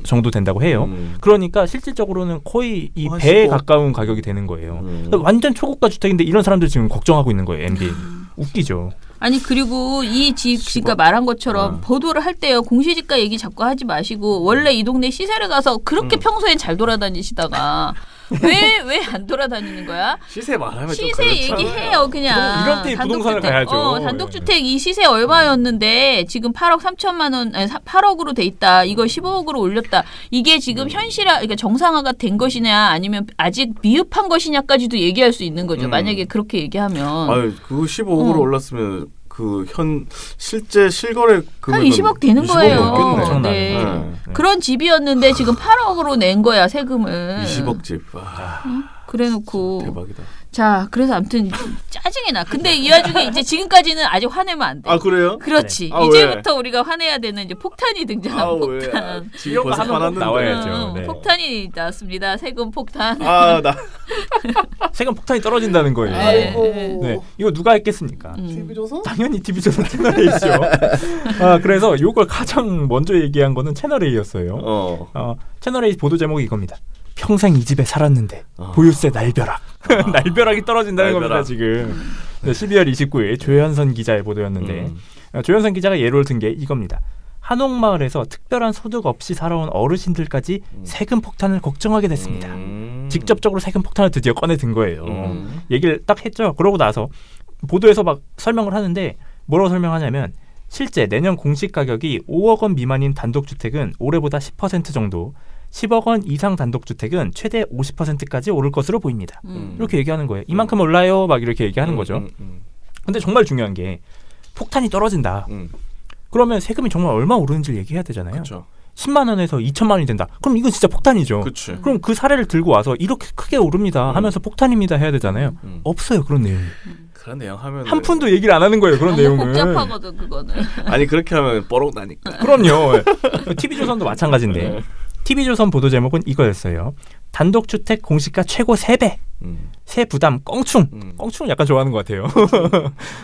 정도 된다고 해요. 그러니까 실질적으로는 거의 이 배에 가까운 가격이 되는 거예요. 완전 초고가 주택인데 이런 사람들 지금 걱정하고 있는 거예요. MBN. 웃기죠. 아니 그리고 이 집 지가 말한 것처럼 보도를 할 때요. 공시지가 얘기 자꾸 하지 마시고 원래 이 동네 시세를 가서 그렇게 평소엔 잘 돌아다니시다가 왜 안 돌아다니는 거야? 시세 말하면 시세 얘기해요 그냥. 이런 때 부동산을 가야죠. 단독주택 이 시세 얼마였는데 지금 8억 3천만 원, 아니 8억으로 돼 있다. 이걸 15억으로 올렸다. 이게 지금 현실화, 그러니까 정상화가 된 것이냐 아니면 아직 미흡한 것이냐까지도 얘기할 수 있는 거죠. 만약에 그렇게 얘기하면. 아유, 그 15억으로 올랐으면 실제 실거래 금액은 한 20억 되는 20억 거예요. 넘겠네. 네. 그런 집이었는데 지금 8억으로 낸 거야 세금을. 20억 집. 그래놓고. 대박이다. 자, 그래서 아무튼 짜증이 나. 근데 이 와중에 이제 지금까지는 아직 화내면 안 돼. 아, 그래요? 그렇지. 네. 이제부터 우리가 화내야 되는 이제 폭탄이 등장한 폭탄. 지금 벌써 화났는데. 나와야죠. 네. 폭탄이 나왔습니다. 세금 폭탄. 세금 폭탄이 떨어진다는 거예요. 네. 이거 누가 했겠습니까? TV조선? 당연히 TV조선 채널A죠. 그래서 이걸 가장 먼저 얘기한 거는 채널A였어요. 채널A 보도 제목이 이겁니다. 평생 이 집에 살았는데 보유세 날벼락. 날벼락이 떨어진다는 겁니다. 지금. 12월 29일 조현선 기자의 보도였는데 조현선 기자가 예를 든 게 이겁니다. 한옥마을에서 특별한 소득 없이 살아온 어르신들까지 세금 폭탄을 걱정하게 됐습니다. 직접적으로 세금 폭탄을 드디어 꺼내 든 거예요. 얘기를 딱 했죠. 그러고 나서 보도에서 막 설명을 하는데 뭐라고 설명하냐면 실제 내년 공시 가격이 5억 원 미만인 단독주택은 올해보다 10% 정도, 10억 원 이상 단독주택은 최대 50%까지 오를 것으로 보입니다. 이렇게 얘기하는 거예요. 이만큼 올라요 막 이렇게 얘기하는 거죠. 근데 정말 중요한 게 폭탄이 떨어진다. 그러면 세금이 정말 얼마 오르는지를 얘기해야 되잖아요. 그쵸. 10만 원에서 2천만 원이 된다. 그럼 이건 진짜 폭탄이죠. 그치. 그럼 그 사례를 들고 와서 이렇게 크게 오릅니다 하면서 폭탄입니다 해야 되잖아요. 없어요 그런 내용이. 그런 내용 하면 한 푼도 얘기를 안 하는 거예요. 그런 내용은. 복잡하거든 그거는. 아니 그렇게 하면 뻐록 나니까. 그럼요. TV조선도 마찬가지인데 TV조선 보도 제목은 이거였어요. 단독주택 공시가 최고 3배. 세 부담 껑충. 껑충은 약간 좋아하는 것 같아요.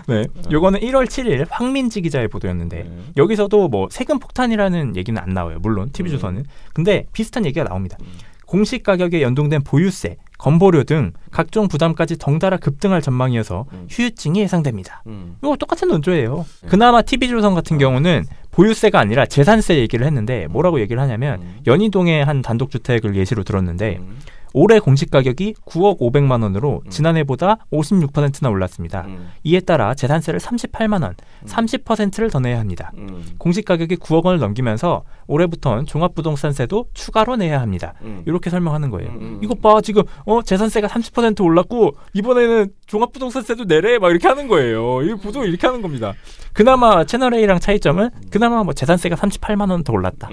네, 요거는 1월 7일 황민지 기자의 보도였는데 여기서도 뭐 세금 폭탄이라는 얘기는 안 나와요. 물론 TV조선은. 근데 비슷한 얘기가 나옵니다. 공시 가격에 연동된 보유세, 건보료 등 각종 부담까지 덩달아 급등할 전망이어서 휴유증이 예상됩니다. 이거 똑같은 논조예요. 그나마 TV조선 같은 경우는 보유세가 아니라 재산세 얘기를 했는데 뭐라고 얘기를 하냐면 연희동의 한 단독주택을 예시로 들었는데 올해 공시가격이 9억 500만 원으로 지난해보다 56%나 올랐습니다. 이에 따라 재산세를 38만 원, 30%를 더 내야 합니다. 공시가격이 9억 원을 넘기면서 올해부터는 종합부동산세도 추가로 내야 합니다. 이렇게 설명하는 거예요. 이것 봐 지금 재산세가 30% 올랐고 이번에는 종합부동산세도 내래 막 이렇게 하는 거예요. 이 보도 이렇게 하는 겁니다. 그나마 채널A랑 차이점은 그나마 뭐 재산세가 38만 원 더 올랐다.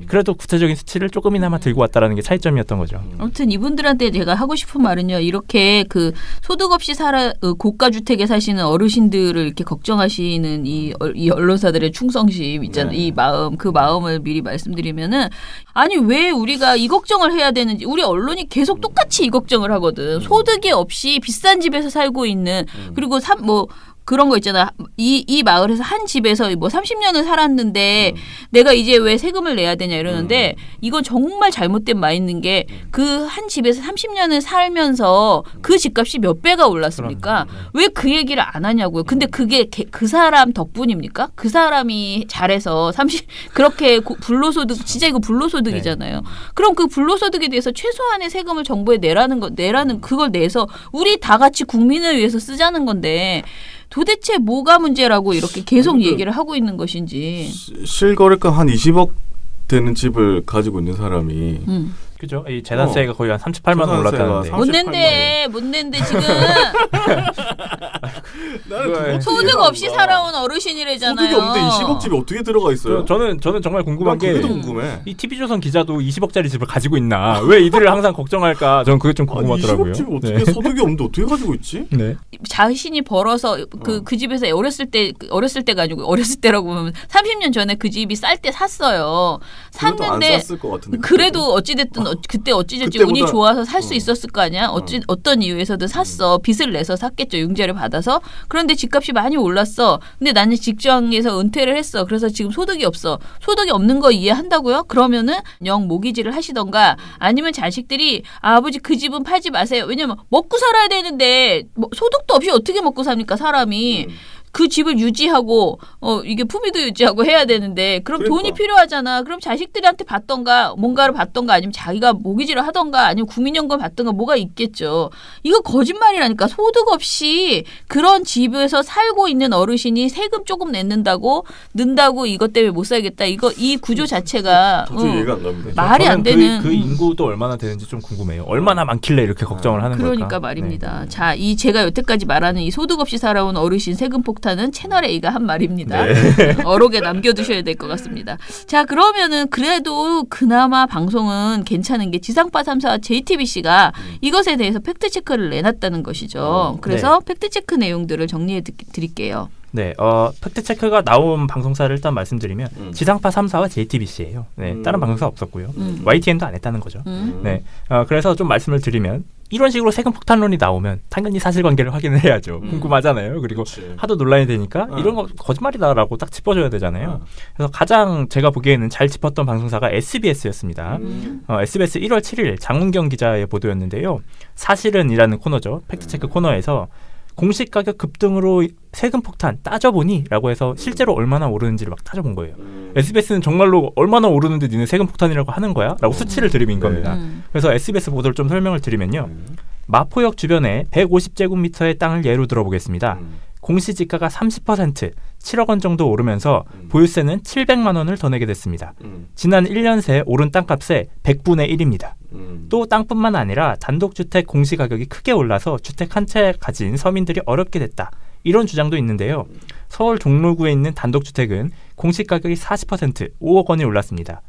그래도 구체적인 수치를 조금이나마 들고 왔다라는 게 차이점이었던 거죠. 아무튼 이분들한테 제가 하고 싶은 말은요. 이렇게 그 소득 없이 고가 주택에 사시는 어르신들을 이렇게 걱정하시는 이 언론사들의 충성심 있잖아요. 이 마음, 그 마음을 미리 말씀드리면은 아니 왜 우리가 이 걱정을 해야 되는지 우리 언론이 계속 똑같이 이 걱정을 하거든. 소득이 없이 비싼 집에서 살고 있는 그리고 그런 거 있잖아. 이 마을에서 한 집에서 뭐 30년을 살았는데 내가 이제 왜 세금을 내야 되냐 이러는데 이건 정말 잘못된 마인드인 게 그 한 집에서 30년을 살면서 그 집값이 몇 배가 올랐습니까? 왜 그 얘기를 안 하냐고요. 근데 그게 그 사람 덕분입니까? 그 사람이 잘해서 그렇게 불로소득 진짜 이거 불로소득이잖아요. 네. 그럼 그 불로소득에 대해서 최소한의 세금을 정부에 내라는 그걸 내서 우리 다 같이 국민을 위해서 쓰자는 건데 도대체 뭐가 문제라고 이렇게 계속 얘기를 하고 있는 것인지. 실거래가 한 20억 되는 집을 가지고 있는 사람이 그죠? 이 재산세가 거의 한 38만 원 올랐다는데. 못 낸데 지금. 소득 없이 살아온 어르신이래잖아요. 소득이 없는데 20억 집이 어떻게 들어가 있어요? 저는 정말 궁금한 게 궁금해. 이 TV조선 기자도 20억짜리 집을 가지고 있나? 왜 이들을 항상 걱정할까? 저는 그게 좀 궁금하더라고요. 20억 집이 어떻게 소득이 없는데 어떻게 가지고 있지? 네. 자신이 벌어서 그 집에서 어렸을 때가 아니고 어렸을 때라고 보면 30년 전에 그 집이 쌀 때 샀어요. 샀는데 안 샀을 것 같은데. 그래도 어찌됐든 그때 어찌됐지 운이 좋아서 살 수 있었을 거 아니야. 어떤 이유에서든 샀어. 빚을 내서 샀겠죠. 융자를 받아서. 그런데 집값이 많이 올랐어. 근데 나는 직장에서 은퇴를 했어. 그래서 지금 소득이 없어. 소득이 없는 거 이해한다고요? 그러면은 영 모기지를 하시던가 아니면 자식들이 아버지 그 집은 팔지 마세요. 왜냐면 먹고 살아야 되는데 소득도 없이 어떻게 먹고 삽니까 사람이. 그 집을 유지하고 이게 품위도 유지하고 해야 되는데 그럼 그러니까. 돈이 필요하잖아. 그럼 자식들한테 받던가 뭔가를 받던가 아니면 자기가 모기지를 하던가 아니면 국민연금 받던가 뭐가 있겠죠. 이거 거짓말이라니까. 소득 없이 그런 집에서 살고 있는 어르신이 세금 조금 낸다고 이것 때문에 못 살겠다. 이 구조 자체가 이해가 안 갑니다. 말이 안 되는. 그 인구도 얼마나 되는지 좀 궁금해요. 얼마나 많길래 이렇게 걱정을 하는 걸까. 그러니까 말입니다. 네. 자, 제가 여태까지 말하는 이 소득 없이 살아온 어르신 세금 폭탄은 채널 A가 한 말입니다. 네. 어록에 남겨두셔야 될 것 같습니다. 자, 그러면은 그래도 그나마 방송은 괜찮은 게 지상파 3사와 JTBC가 이것에 대해서 팩트체크를 내놨다는 것이죠. 그래서 네. 팩트체크 내용들을 정리해 드릴게요. 네, 팩트체크가 나온 방송사를 일단 말씀드리면 지상파 3사와 JTBC예요. 네, 다른 방송사 없었고요. YTN도 안 했다는 거죠. 네, 그래서 좀 말씀을 드리면 이런 식으로 세금 폭탄론이 나오면 당연히 사실관계를 확인을 해야죠. 궁금하잖아요. 그리고 그치. 하도 논란이 되니까 이런 거 거짓말이다라고 딱 짚어줘야 되잖아요. 그래서 가장 제가 보기에는 잘 짚었던 방송사가 SBS였습니다. SBS 1월 7일 장훈경 기자의 보도였는데요. 사실은이라는 코너죠. 팩트체크 코너에서 공시 가격 급등으로 세금 폭탄 따져보니? 라고 해서 실제로 얼마나 오르는지를 막 따져본 거예요. SBS는 정말로 얼마나 오르는데 니네 세금 폭탄이라고 하는 거야? 라고 수치를 들이민 겁니다. 그래서 SBS 보도를 좀 설명을 드리면요. 마포역 주변에 150제곱미터의 땅을 예로 들어보겠습니다. 공시지가가 30%, 7억 원 정도 오르면서 보유세는 700만 원을 더 내게 됐습니다. 지난 1년 새 오른 땅값의 100분의 1입니다. 또 땅뿐만 아니라 단독주택 공시가격이 크게 올라서 주택 한 채 가진 서민들이 어렵게 됐다. 이런 주장도 있는데요. 서울 종로구에 있는 단독주택은 공시가격이 40%, 5억 원이 올랐습니다.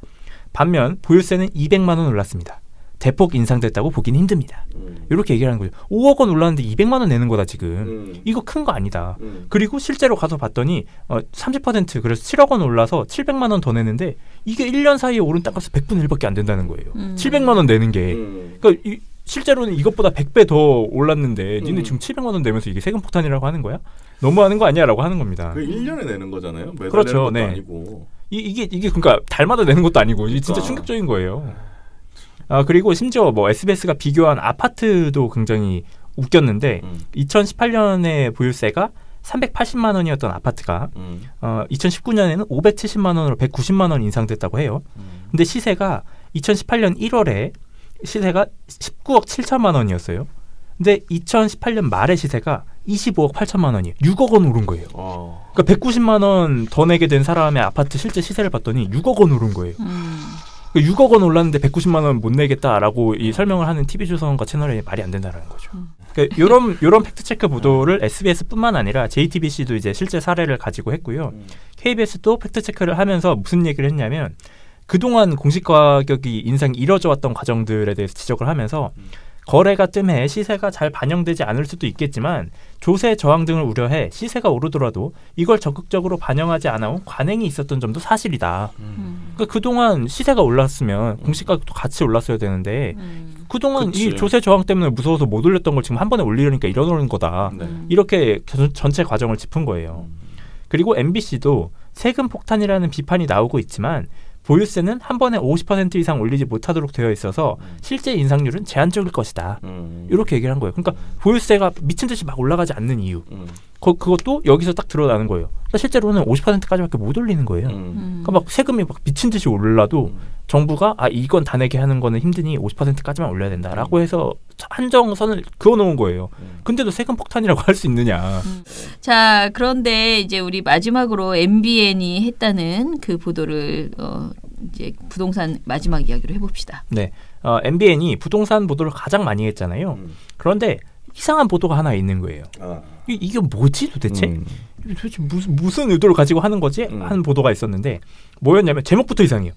반면 보유세는 200만 원 올랐습니다. 대폭 인상됐다고 보긴 힘듭니다. 이렇게 얘기를 하는 거죠. 5억 원 올랐는데 200만 원 내는 거다 지금. 이거 큰 거 아니다. 그리고 실제로 가서 봤더니 30% 그래서 7억 원 올라서 700만 원 더 내는데 이게 1년 사이에 오른 땅값이 100분의 1밖에 안 된다는 거예요. 700만 원 내는 게. 그러니까 실제로는 이것보다 100배 더 올랐는데 니네 지금 700만 원 내면서 이게 세금 폭탄이라고 하는 거야? 너무하는 거 아니야? 라고 하는 겁니다. 그 1년에 내는 거잖아요. 매달 그렇죠. 내는 것도 네. 아니고. 이게 그러니까 달마다 내는 것도 아니고 이게 진짜 충격적인 거예요. 그리고 심지어 뭐 SBS가 비교한 아파트도 굉장히 웃겼는데 2018년에 보유세가 380만 원이었던 아파트가 2019년에는 570만 원으로 190만 원 인상됐다고 해요. 근데 시세가 2018년 1월에 시세가 19억 7천만 원이었어요. 근데 2018년 말의 시세가 25억 8천만 원이에요. 6억 원 오른 거예요. 그러니까 190만 원 더 내게 된 사람의 아파트 실제 시세를 봤더니 6억 원 오른 거예요. 6억 원 올랐는데 190만 원 못 내겠다라고 이 설명을 하는 TV조선과 채널에 말이 안 된다는 거죠. 그러니까 이런 팩트체크 보도를 SBS뿐만 아니라 JTBC도 이제 실제 사례를 가지고 했고요. KBS도 팩트체크를 하면서 무슨 얘기를 했냐면 그동안 공시가격이 인상이 이뤄져 왔던 과정들에 대해서 지적을 하면서 거래가 뜸해 시세가 잘 반영되지 않을 수도 있겠지만 조세 저항 등을 우려해 시세가 오르더라도 이걸 적극적으로 반영하지 않아온 관행이 있었던 점도 사실이다. 그러니까 그동안 시세가 올랐으면 공시가격도 같이 올랐어야 되는데 그동안 그치. 이 조세 저항 때문에 무서워서 못 올렸던 걸 지금 한 번에 올리려니까 이러는 거다. 이렇게 전체 과정을 짚은 거예요. 그리고 MBC도 세금 폭탄이라는 비판이 나오고 있지만 보유세는 한 번에 50% 이상 올리지 못하도록 되어 있어서 실제 인상률은 제한적일 것이다. 이렇게 얘기를 한 거예요. 그러니까 보유세가 미친 듯이 막 올라가지 않는 이유. 그것도 여기서 딱 드러나는 거예요. 그러니까 실제로는 50%까지밖에 못 올리는 거예요. 그러니까 막 세금이 막 미친 듯이 올라도 정부가 이건 다 내게 하는 거는 힘드니 50%까지만 올려야 된다라고 해서 한정선을 그어놓은 거예요. 근데도 세금 폭탄이라고 할 수 있느냐. 자, 그런데 이제 우리 마지막으로 MBN이 했다는 그 보도를 이제 부동산 마지막 이야기로 해봅시다. 네, MBN이 부동산 보도를 가장 많이 했잖아요. 그런데 이상한 보도가 하나 있는 거예요. 이게 뭐지 도대체? 도대체 무슨 의도를 가지고 하는 거지? 하는 보도가 있었는데 뭐였냐면 제목부터 이상해요.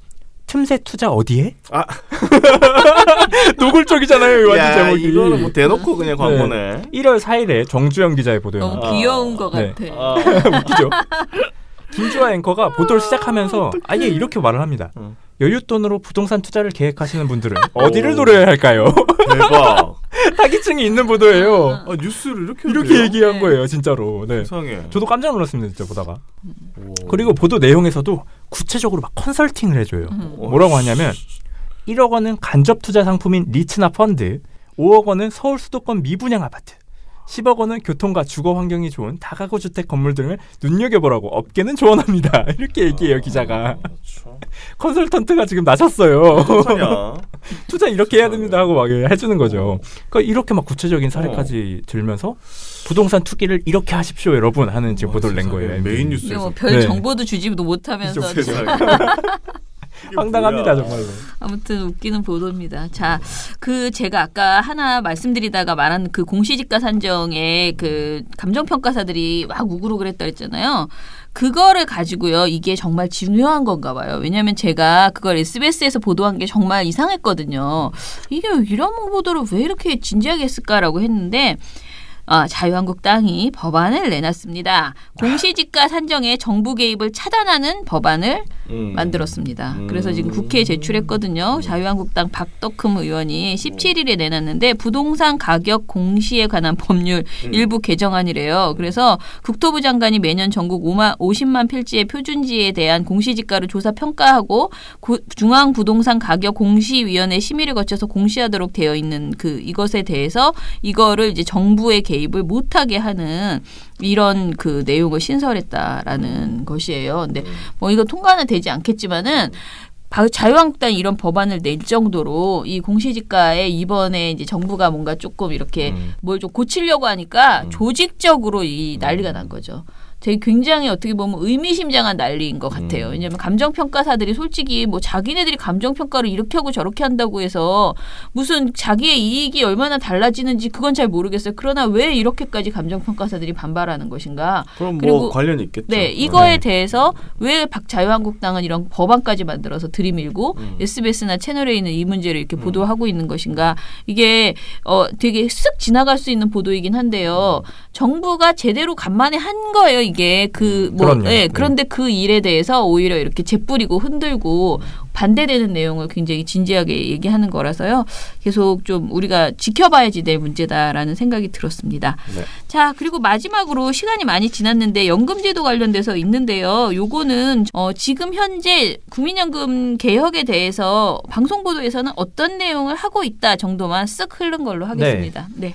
틈새 투자 어디에? 노골적이잖아요. 완전 제목이. 이거는 뭐 대놓고 그냥 광고네. 1월 4일에 정주영 기자의 보도였습니다. 너무 귀여운 것 같아. 웃기죠? 김주아 앵커가 보도를 시작하면서 아예 이렇게 말을 합니다. 여윳돈으로 부동산 투자를 계획하시는 분들은 어디를 노려야 할까요? 대박. 타깃층이 있는 보도예요. 뉴스를 이렇게 얘기한 거예요, 진짜로. 네. 세상에. 저도 깜짝 놀랐습니다, 진짜 보다가. 그리고 보도 내용에서도 구체적으로 막 컨설팅을 해줘요. 뭐라고 하냐면 1억 원은 간접 투자 상품인 리츠나 펀드, 5억 원은 서울 수도권 미분양 아파트, 10억 원은 교통과 주거 환경이 좋은 다가구 주택 건물 등을 눈여겨보라고 업계는 조언합니다. 이렇게 얘기해요, 기자가. 그렇죠. 컨설턴트가 지금 나섰어요. 투자 이렇게 해야 됩니다 하고 막 해주는 거죠. 그러니까 이렇게 막 구체적인 사례까지 들면서 부동산 투기를 이렇게 하십시오 여러분 하는 지금 보도를 낸 거예요. 메인 뉴스에서. 별 정보도 주지도 못하면서. 황당합니다 정말로. 아무튼 웃기는 보도입니다. 자, 제가 아까 하나 말씀드리다가 말한 그 공시지가 산정에 그 감정평가사들이 막 우글우글했다 했잖아요. 그거를 가지고요. 이게 정말 중요한 건가 봐요. 왜냐하면 제가 그걸 SBS에서 보도한 게 정말 이상했거든요. 이게 이런 보도를 왜 이렇게 진지하게 했을까라고 했는데 자유한국당이 법안을 내놨습니다. 공시지가 산정에 정부 개입을 차단하는 법안을 만들었습니다. 그래서 지금 국회에 제출했거든요. 자유한국당 박덕흠 의원이 17일에 내놨는데 부동산 가격 공시에 관한 법률 일부 개정안이래요. 그래서 국토부 장관이 매년 전국 50만 필지의 표준지에 대한 공시지가를 조사 평가하고 중앙부동산가격공시위원회 심의를 거쳐서 공시하도록 되어 있는 이것에 대해서 이거를 이제 정부의 개입을 못하게 하는 이런 그 내용을 신설했다라는 것이에요. 근데 뭐 이거 통과는 되지 않겠지만은 자유한국당이 이런 법안을 낼 정도로 이 공시지가에 이번에 이제 정부가 뭔가 조금 이렇게 뭘 좀 고치려고 하니까 조직적으로 이 난리가 난 거죠. 되게 굉장히 어떻게 보면 의미심장한 난리인 것 같아요. 왜냐하면 감정평가사들이 솔직히 뭐 자기네들이 감정평가를 이렇게 하고 저렇게 한다고 해서 무슨 자기의 이익이 얼마나 달라지는지 그건 잘 모르겠어요. 그러나 왜 이렇게까지 감정평가사들이 반발하는 것인가. 그럼 뭐 관련이 있겠죠. 네, 이거에 대해서 왜 자유한국당은 이런 법안까지 만들어서 들이밀고 SBS나 채널A는 이 문제를 이렇게 보도하고 있는 것인가. 이게 되게 쓱 지나갈 수 있는 보도이긴 한데요. 정부가 제대로 간만에 한 거예요. 이게 그런데 그 일에 대해서 오히려 이렇게 재뿌리고 흔들고 반대되는 내용을 굉장히 진지하게 얘기하는 거라서요. 계속 좀 우리가 지켜봐야지 될 문제다라는 생각이 들었습니다. 네. 자, 그리고 마지막으로 시간이 많이 지났는데 연금제도 관련돼서 있는데요. 요거는 지금 현재 국민연금 개혁에 대해서 방송 보도에서는 어떤 내용을 하고 있다 정도만 쓱 흐른 걸로 하겠습니다. 네.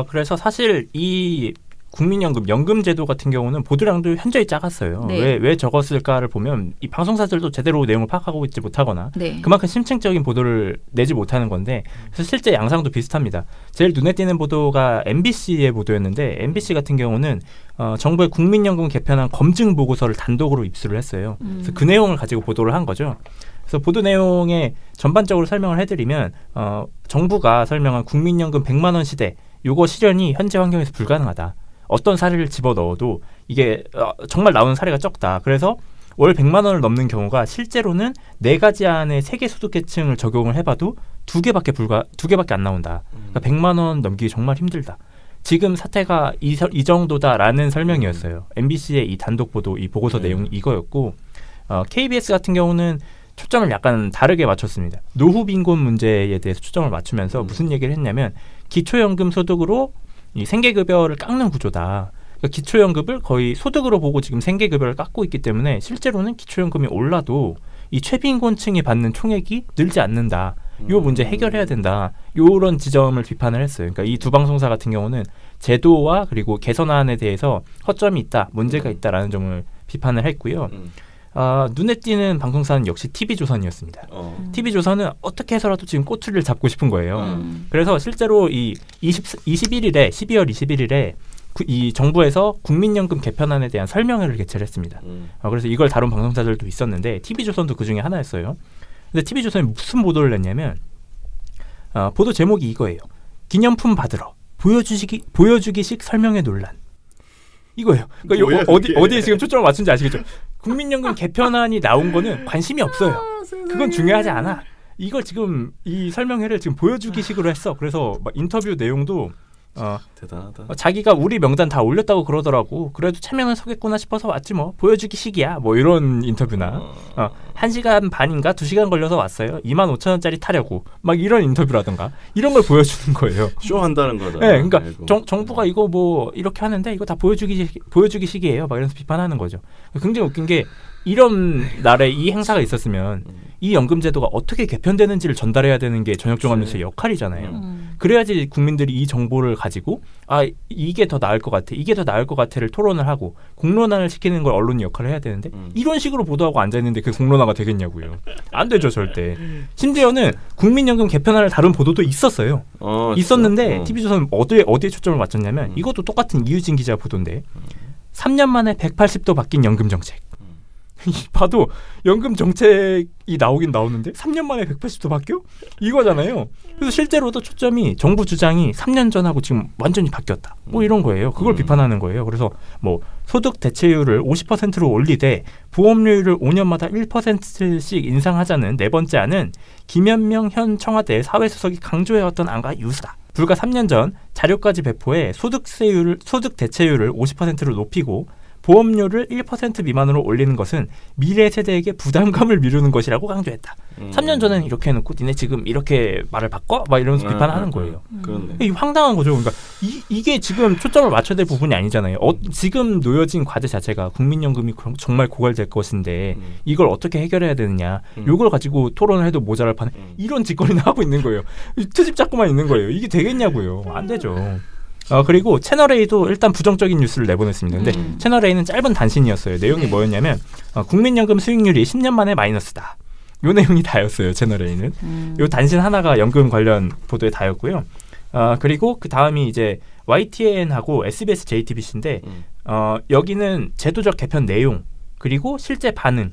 그래서 사실 이 국민연금, 연금제도 같은 경우는 보도량도 현저히 작았어요. 네. 왜 적었을까를 보면 이 방송사들도 제대로 내용을 파악하고 있지 못하거나 그만큼 심층적인 보도를 내지 못하는 건데 그래서 실제 양상도 비슷합니다. 제일 눈에 띄는 보도가 MBC의 보도였는데 MBC 같은 경우는 정부의 국민연금 개편안 검증 보고서를 단독으로 입수를 했어요. 그래서 그 내용을 가지고 보도를 한 거죠. 그래서 보도 내용에 전반적으로 설명을 해드리면 정부가 설명한 국민연금 100만 원 시대 요거 실현이 현재 환경에서 불가능하다. 어떤 사례를 집어넣어도 이게 정말 나오는 사례가 적다. 그래서 월 100만 원을 넘는 경우가 실제로는 4가지 안에 3개 소득계층을 적용을 해봐도 2개밖에 안 나온다. 그러니까 100만 원 넘기기 정말 힘들다. 지금 사태가 이 정도다라는 설명이었어요. MBC의 이 단독 보도, 이 보고서 내용이 이거였고 KBS 같은 경우는 초점을 약간 다르게 맞췄습니다. 노후 빈곤 문제에 대해서 초점을 맞추면서 무슨 얘기를 했냐면 기초연금 소득으로 이 생계급여를 깎는 구조다. 그러니까 기초연금을 거의 소득으로 보고 지금 생계급여를 깎고 있기 때문에 실제로는 기초연금이 올라도 이 최빈곤층이 받는 총액이 늘지 않는다. 이 문제 해결해야 된다. 이런 지점을 비판을 했어요. 그러니까 이 두 방송사 같은 경우는 제도와 그리고 개선안에 대해서 허점이 있다, 문제가 있다라는 점을 비판을 했고요. 눈에 띄는 방송사는 역시 TV조선이었습니다. TV조선은 어떻게 해서라도 지금 꼬투리를 잡고 싶은 거예요. 그래서 실제로 이 12월 21일에 이 정부에서 국민연금 개편안에 대한 설명회를 개최를 했습니다. 그래서 이걸 다룬 방송사들도 있었는데 TV조선도 그 중에 하나였어요. 근데 TV조선이 무슨 보도를 냈냐면 보도 제목이 이거예요. 기념품 받으러 보여주기식 설명회 논란. 이거예요. 그러니까 어디에 지금 초점을 맞춘지 아시겠죠? 국민연금 개편안이 나온 거는 관심이 없어요. 그건 중요하지 않아. 이걸 지금 이 설명회를 지금 보여주기식으로 했어. 그래서 막 인터뷰 내용도 대단하다. 자기가 우리 명단 다 올렸다고 그러더라고. 그래도 참여는 서겠구나 싶어서 왔지 뭐. 보여주기식이야. 뭐 이런 인터뷰나 1시간 반인가 2시간 걸려서 왔어요. 25,000원짜리 타려고. 막 이런 인터뷰라든가 이런 걸 보여주는 거예요. 쇼한다는 거다. 네, 그러니까 정부가 이거 뭐 이렇게 하는데 이거 다 보여주기식이에요. 막 이러면서 비판하는 거죠. 굉장히 웃긴 게 이런 날에 이 행사가 있었으면 이 연금제도가 어떻게 개편되는지를 전달해야 되는 게 저녁종합뉴스의 역할이잖아요. 그래야지 국민들이 이 정보를 가지고 이게 더 나을 것 같아, 이게 더 나을 것 같아를 토론을 하고 공론화를 시키는 걸 언론이 역할을 해야 되는데 이런 식으로 보도하고 앉아있는데 그게 공론화가 되겠냐고요. 안 되죠 절대. 심지어는 국민연금 개편안을 다룬 보도도 있었어요. 있었는데 TV조선 어디에 초점을 맞췄냐면 이것도 똑같은 이유진 기자 보도인데 3년 만에 180도 바뀐 연금 정책. 봐도 연금 정책이 나오긴 나오는데 3년 만에 180도 바뀌어? 이거잖아요. 그래서 실제로도 초점이 정부 주장이 3년 전하고 지금 완전히 바뀌었다. 뭐 이런 거예요. 그걸 비판하는 거예요. 그래서 뭐 소득 대체율을 50%로 올리되 보험료율을 5년마다 1%씩 인상하자는 네 번째 안은 김현명 현 청와대 사회수석이 강조해왔던 안과 유사다. 불과 3년 전 자료까지 배포해 소득 대체율을 50%로 높이고 보험료를 1% 미만으로 올리는 것은 미래 세대에게 부담감을 미루는 것이라고 강조했다. 3년 전에는 이렇게 해놓고 니네 지금 이렇게 말을 바꿔? 막 이러면서 비판하는 거예요. 이게 황당한 거죠. 그러니까 이게 지금 초점을 맞춰야 될 부분이 아니잖아요. 지금 놓여진 과제 자체가 국민연금이 정말 고갈될 것인데 이걸 어떻게 해결해야 되느냐. 이걸 가지고 토론을 해도 모자랄 판에 이런 짓거리나 하고 있는 거예요. 트집 잡고만 있는 거예요. 이게 되겠냐고요. 안 되죠. 그리고 채널A도 일단 부정적인 뉴스를 내보냈습니다. 근데 채널A는 짧은 단신이었어요. 내용이 뭐였냐면 국민연금 수익률이 10년 만에 마이너스다. 요 내용이 다였어요. 채널A는. 요 단신 하나가 연금 관련 보도에 다였고요. 그리고 그 다음이 이제 YTN하고 SBS JTBC인데 여기는 제도적 개편 내용 그리고 실제 반응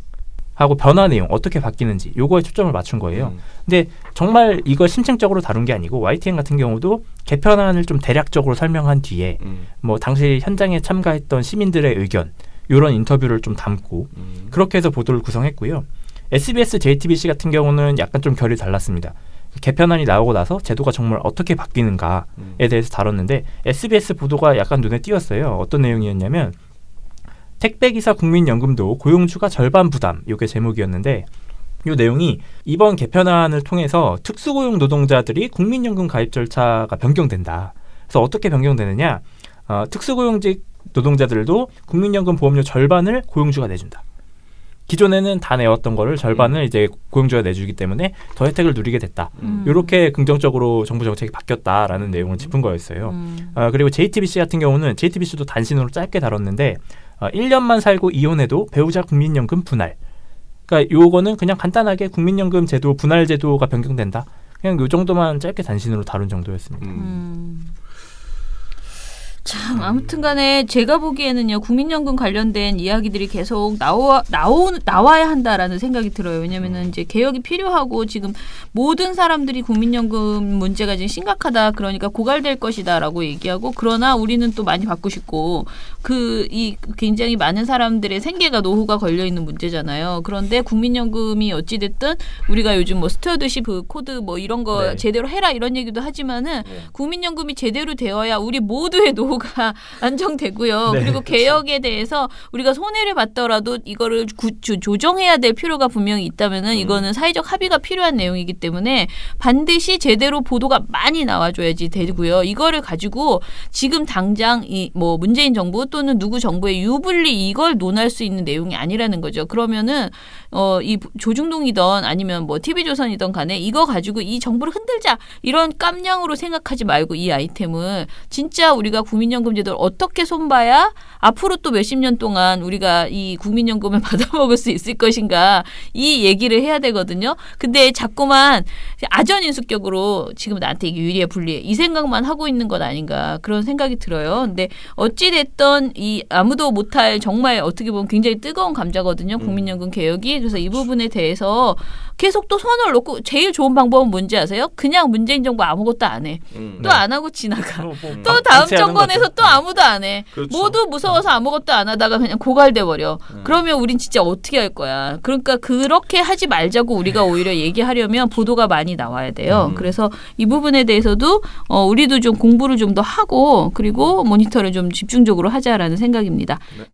하고 변화 내용 어떻게 바뀌는지 요거에 초점을 맞춘 거예요. 근데 정말 이걸 심층적으로 다룬 게 아니고 YTN 같은 경우도 개편안을 좀 대략적으로 설명한 뒤에 뭐 당시 현장에 참가했던 시민들의 의견 이런 인터뷰를 좀 담고 그렇게 해서 보도를 구성했고요. SBS, JTBC 같은 경우는 약간 좀 결이 달랐습니다. 개편안이 나오고 나서 제도가 정말 어떻게 바뀌는가에 대해서 다뤘는데 SBS 보도가 약간 눈에 띄었어요. 어떤 내용이었냐면 택배기사 국민연금도 고용주가 절반 부담 이게 제목이었는데 이 내용이 이번 개편안을 통해서 특수고용 노동자들이 국민연금 가입 절차가 변경된다. 그래서 어떻게 변경되느냐 특수고용직 노동자들도 국민연금 보험료 절반을 고용주가 내준다. 기존에는 다 내왔던 거를 절반을 이제 고용주가 내주기 때문에 더 혜택을 누리게 됐다. 이렇게 긍정적으로 정부 정책이 바뀌었다라는 내용을 짚은 거였어요. 그리고 JTBC 같은 경우는 JTBC도 단신으로 짧게 다뤘는데 1년만 살고 이혼해도 배우자 국민연금 분할. 그러니까 요거는 그냥 간단하게 국민연금 제도 분할 제도가 변경된다. 그냥 요 정도만 짧게 단신으로 다룬 정도였습니다. 참 아무튼간에 제가 보기에는요 국민연금 관련된 이야기들이 계속 나와야 한다라는 생각이 들어요. 왜냐면은 이제 개혁이 필요하고 지금 모든 사람들이 국민연금 문제가 지금 심각하다. 그러니까 고갈될 것이다라고 얘기하고 그러나 우리는 또 많이 받고 싶고 이 굉장히 많은 사람들의 생계가 노후가 걸려 있는 문제잖아요. 그런데 국민연금이 어찌 됐든 우리가 요즘 뭐 스튜어드십 그 코드 뭐 이런 거 제대로 해라 이런 얘기도 하지만은 국민연금이 제대로 되어야 우리 모두의 노후 가 안정되고요. 그리고 개혁에 대해서 우리가 손해를 봤더라도 이거를 조정해야 될 필요가 분명히 있다면은 이거는 사회적 합의가 필요한 내용이기 때문에 반드시 제대로 보도가 많이 나와줘야지 되고요. 이거를 가지고 지금 당장 뭐 문재인 정부 또는 누구 정부의 유불리 이걸 논할 수 있는 내용이 아니라는 거죠. 그러면은 이 조중동이던 아니면 뭐 TV조선이던 간에 이거 가지고 이 정부를 흔들자 이런 깜냥으로 생각하지 말고 이 아이템을 진짜 우리가 국민연금 제도를 어떻게 손봐야 앞으로 또 몇십 년 동안 우리가 이 국민연금을 받아먹을 수 있을 것인가 이 얘기를 해야 되거든요. 근데 자꾸만 아전인수격으로 지금 나한테 이게 유리해 불리해 이 생각만 하고 있는 것 아닌가 그런 생각이 들어요. 근데 어찌됐던 이 아무도 못할 정말 어떻게 보면 굉장히 뜨거운 감자거든요. 국민연금 개혁이. 그래서 이 부분에 대해서 계속 또 손을 놓고 제일 좋은 방법은 뭔지 아세요? 그냥 문재인 정부 아무것도 안 해. 또 안 하고 지나가. 또 다음 정권에서 또 아무도 안 해. 그렇죠. 모두 무서워서 아무것도 안 하다가 그냥 고갈돼 버려. 그러면 우린 진짜 어떻게 할 거야. 그러니까 그렇게 하지 말자고 우리가 오히려 얘기하려면 보도가 많이 나와야 돼요. 그래서 이 부분에 대해서도 우리도 좀 공부를 좀 더 하고 그리고 모니터를 좀 집중적으로 하자라는 생각입니다. 네.